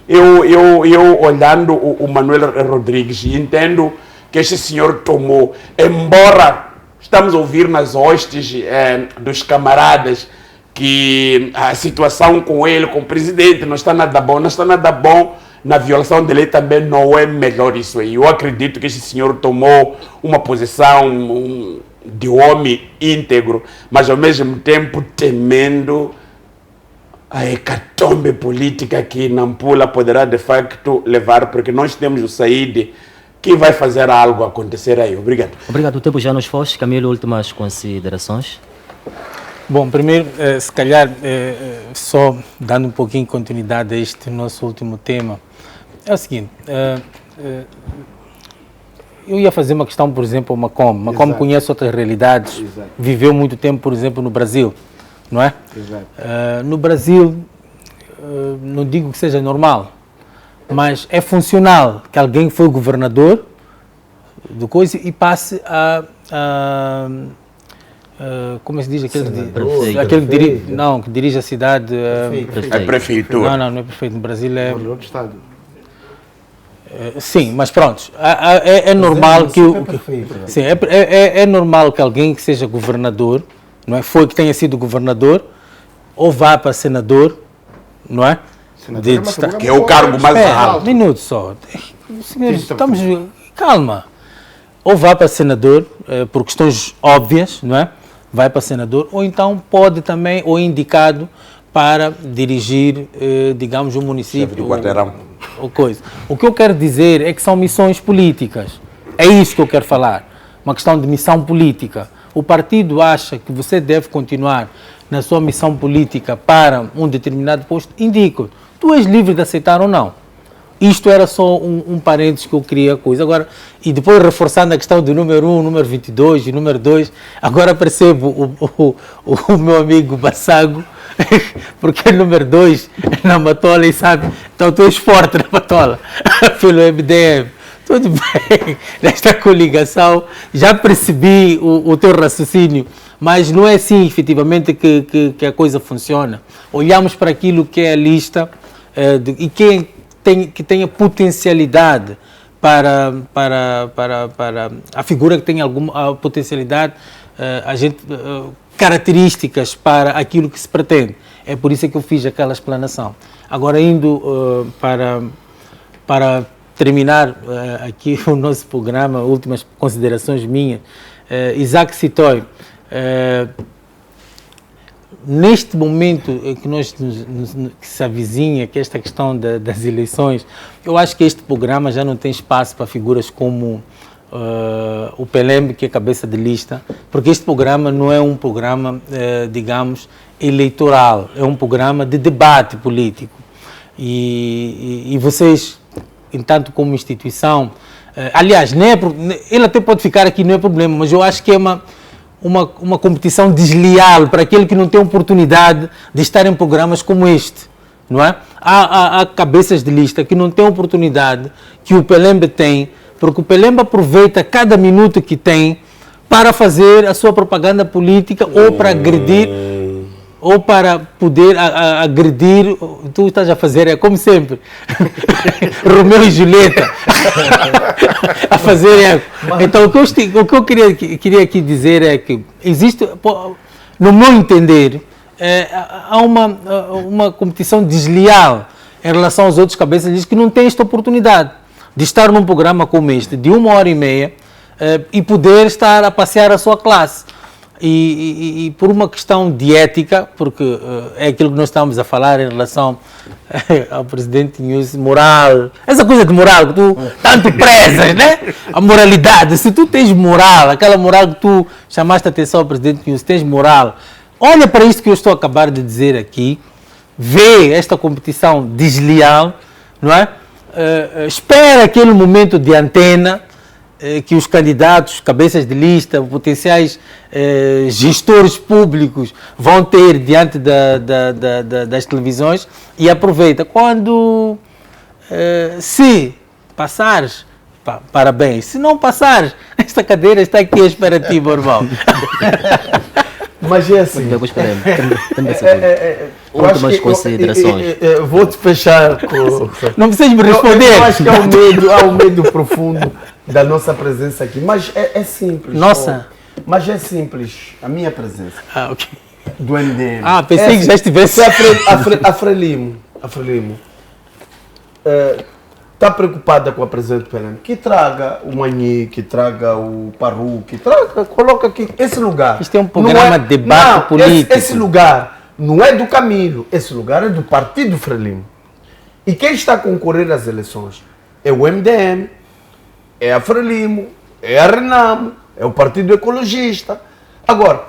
Eu olhando o Manuel Rodrigues, entendo que este senhor tomou, embora estamos a ouvir nas hostes dos camaradas que a situação com ele, com o presidente, não está nada bom, na violação de lei também não é melhor isso aí. Eu acredito que este senhor tomou uma posição de homem íntegro, mas ao mesmo tempo temendo a hecatombe política que Nampula poderá de facto levar, porque nós temos o Saíde que vai fazer algo acontecer aí. Obrigado. Obrigado, o tempo já nos foge. Camilo, últimas considerações? Bom, primeiro, se calhar, só dando um pouquinho de continuidade a este nosso último tema, é o seguinte, eu ia fazer uma questão, por exemplo, ao Macomb. Macomb conhece outras realidades, viveu muito tempo, por exemplo, no Brasil, não é? No Brasil, não digo que seja normal, mas é funcional que alguém foi governador do coisa e passe como se diz aquele que dirige a cidade? É prefeitura. Não é prefeito. No Brasil é outro estado. Sim, mas pronto, é normal que sim, é normal que alguém que seja governador, não é? Que tenha sido governador, ou vá para senador, não é? Que é o cargo mais alto. Um minuto só. Senhores, estamos... Calma. Ou vá para senador, por questões óbvias, não é? Vai para senador, ou então pode também, ou indicado para dirigir, digamos, um município. Ou coisa. O que eu quero dizer é que são missões políticas. É isso que eu quero falar. Uma questão de missão política. O partido acha que você deve continuar na sua missão política para um determinado posto, indico. Tu és livre de aceitar ou não. Isto era só um parênteses que eu queria coisa. Agora, e depois reforçando a questão do número 1, número 22 e número 2, agora percebo o meu amigo Bassago, porque número 2 na Matola e sabe, então tu és forte na Matola, pelo MDM. Tudo bem, nesta coligação, já percebi o teu raciocínio, mas não é assim efetivamente que a coisa funciona. Olhamos para aquilo que é a lista e que tenha potencialidade para a figura que tem alguma potencialidade, características para aquilo que se pretende. É por isso que eu fiz aquela explanação. Agora, indo para terminar aqui o nosso programa, últimas considerações minhas, Isaac Sitoy, neste momento que se avizinha, que esta questão das eleições, eu acho que este programa já não tem espaço para figuras como o Pelembe, que é cabeça de lista, porque este programa não é um programa, digamos, eleitoral, é um programa de debate político. E vocês, entanto, como instituição, aliás, ele até pode ficar aqui, não é problema, mas eu acho que é uma competição desleal para aquele que não tem oportunidade de estar em programas como este, não é? Há cabeças de lista que não têm oportunidade que o Pelembe tem, porque o Pelembe aproveita cada minuto que tem para fazer a sua propaganda política ou para agredir, ou para poder agredir. Tu estás a fazer, é como sempre, Romeu e Julieta, a fazer eco. Então, o que eu queria aqui dizer é que existe, no meu entender, há uma competição desleal em relação aos outros cabeças de lista que não têm esta oportunidade de estar num programa como este, de 1h30, e poder estar a passear a sua classe. E por uma questão de ética, porque é aquilo que nós estamos a falar em relação ao presidente News, moral, essa coisa de moral que tu tanto prezas, né? A moralidade, se tu tens moral, aquela moral que tu chamaste a atenção ao presidente News, tens moral, olha para isto que eu estou a acabar de dizer aqui, vê esta competição desleal, não é? Espera aquele momento de antena que os candidatos, cabeças de lista, potenciais gestores públicos vão ter diante das televisões e aproveita. Quando, se passares, parabéns. Se não passares, esta cadeira está aqui à espera de ti, meu irmão. Mas é assim. Últimas considerações. Vou-te fechar com... Não precisas me responder. Eu acho que há um medo profundo da nossa presença aqui. Mas é simples. Nossa. Mas é simples. A minha presença. Ok. Do MDM. Pensei que já estivesse... A Frelimo. Está preocupada com a presença do Pelembe, que traga o Manhi, que traga o Paru, coloca aqui esse lugar. Isto é um programa de debate político. Esse lugar não é do Camilo, esse lugar é do Partido Frelimo. E quem está a concorrer às eleições é o MDM, é a Frelimo, é a Renamo, é o Partido Ecologista. Agora,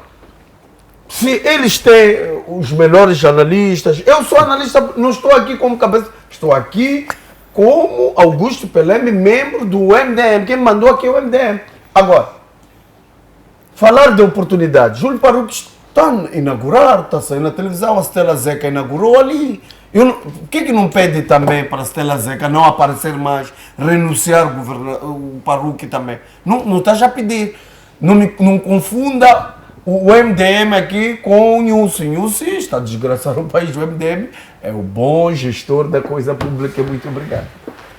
se eles têm os melhores analistas, eu sou analista, não estou aqui como cabeça, estou aqui como Augusto Pelembe, membro do MDM. Quem me mandou aqui é o MDM. Agora, falar de oportunidade. Júlio Paruque está a inaugurar, está saindo na televisão, a Stella Zeca inaugurou ali. O que não pede também para a Stella Zeca não aparecer mais, renunciar o Paruque também? Não está já a pedir. Não confunda o MDM aqui com o Nhusi. Nhusi está desgraçado o país. O MDM é o bom gestor da coisa pública. Muito obrigado.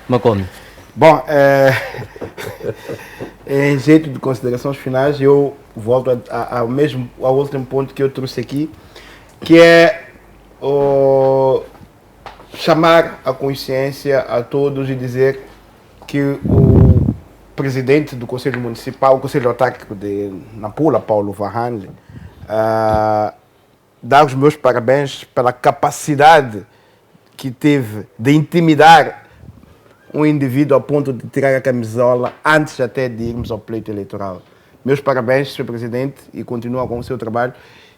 Macome. Bom, em jeito de considerações finais, eu volto ao último ponto que eu trouxe aqui, que é chamar a consciência a todos e dizer que o presidente do Conselho Municipal, o Conselho Autárquico de Nampula, Paulo Varrande, dar os meus parabéns pela capacidade que teve de intimidar um indivíduo a ponto de tirar a camisola antes até de irmos ao pleito eleitoral. Meus parabéns, Sr. Presidente, e continua com o seu trabalho.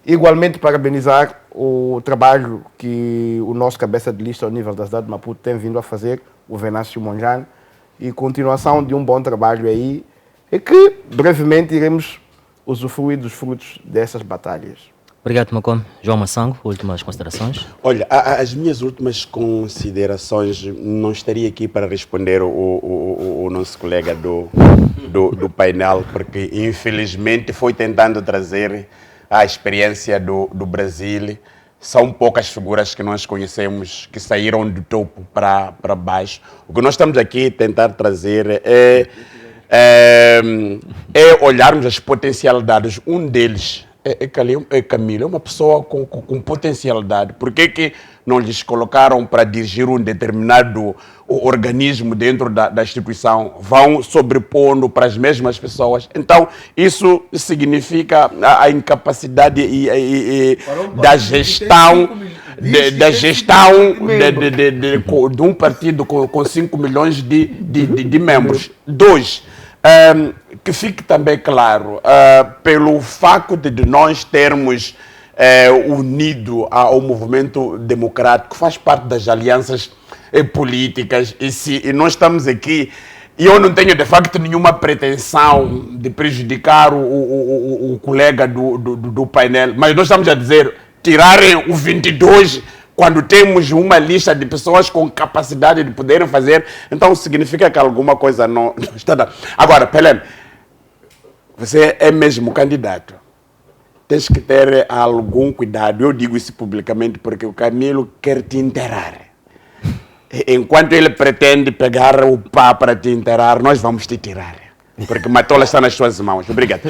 Igualmente parabenizar o trabalho que o nosso cabeça de lista ao nível da cidade de Maputo tem vindo a fazer, o Venâncio Monjano, e continuação de um bom trabalho aí, e que brevemente iremos usufruir dos frutos dessas batalhas. Obrigado, Macome. João Massango, últimas considerações. Olha, as minhas últimas considerações, não estaria aqui para responder o nosso colega do painel, porque infelizmente foi tentando trazer a experiência do Brasil. São poucas figuras que nós conhecemos que saíram do topo para baixo. O que nós estamos aqui a tentar trazer é olharmos as potencialidades. Um deles é Camilo, é uma pessoa com potencialidade. Por que não lhes colocaram para dirigir um determinado organismo dentro da instituição? Vão sobrepondo para as mesmas pessoas. Então, isso significa a incapacidade da gestão de um partido com 5 milhões de membros. Dois, que fique também claro, pelo facto de nós termos unido ao movimento democrático, faz parte das alianças políticas, e nós estamos aqui E eu não tenho, de facto, nenhuma pretensão de prejudicar o colega do painel, mas nós estamos a dizer, tirarem o 22 quando temos uma lista de pessoas com capacidade de poderem fazer, então significa que alguma coisa não está dando. Agora, Pelé, você é mesmo candidato. Tens que ter algum cuidado. Eu digo isso publicamente porque o Camilo quer te enterrar. Enquanto ele pretende pegar o pá para te enterrar, nós vamos te tirar. Porque Matola está nas suas mãos. Obrigado.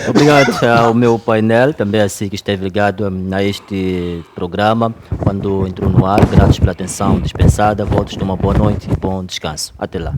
Obrigado ao meu painel, também assim que esteve ligado a este programa. Quando entrou no ar, graças pela atenção dispensada. Votos de uma boa noite e bom descanso. Até lá.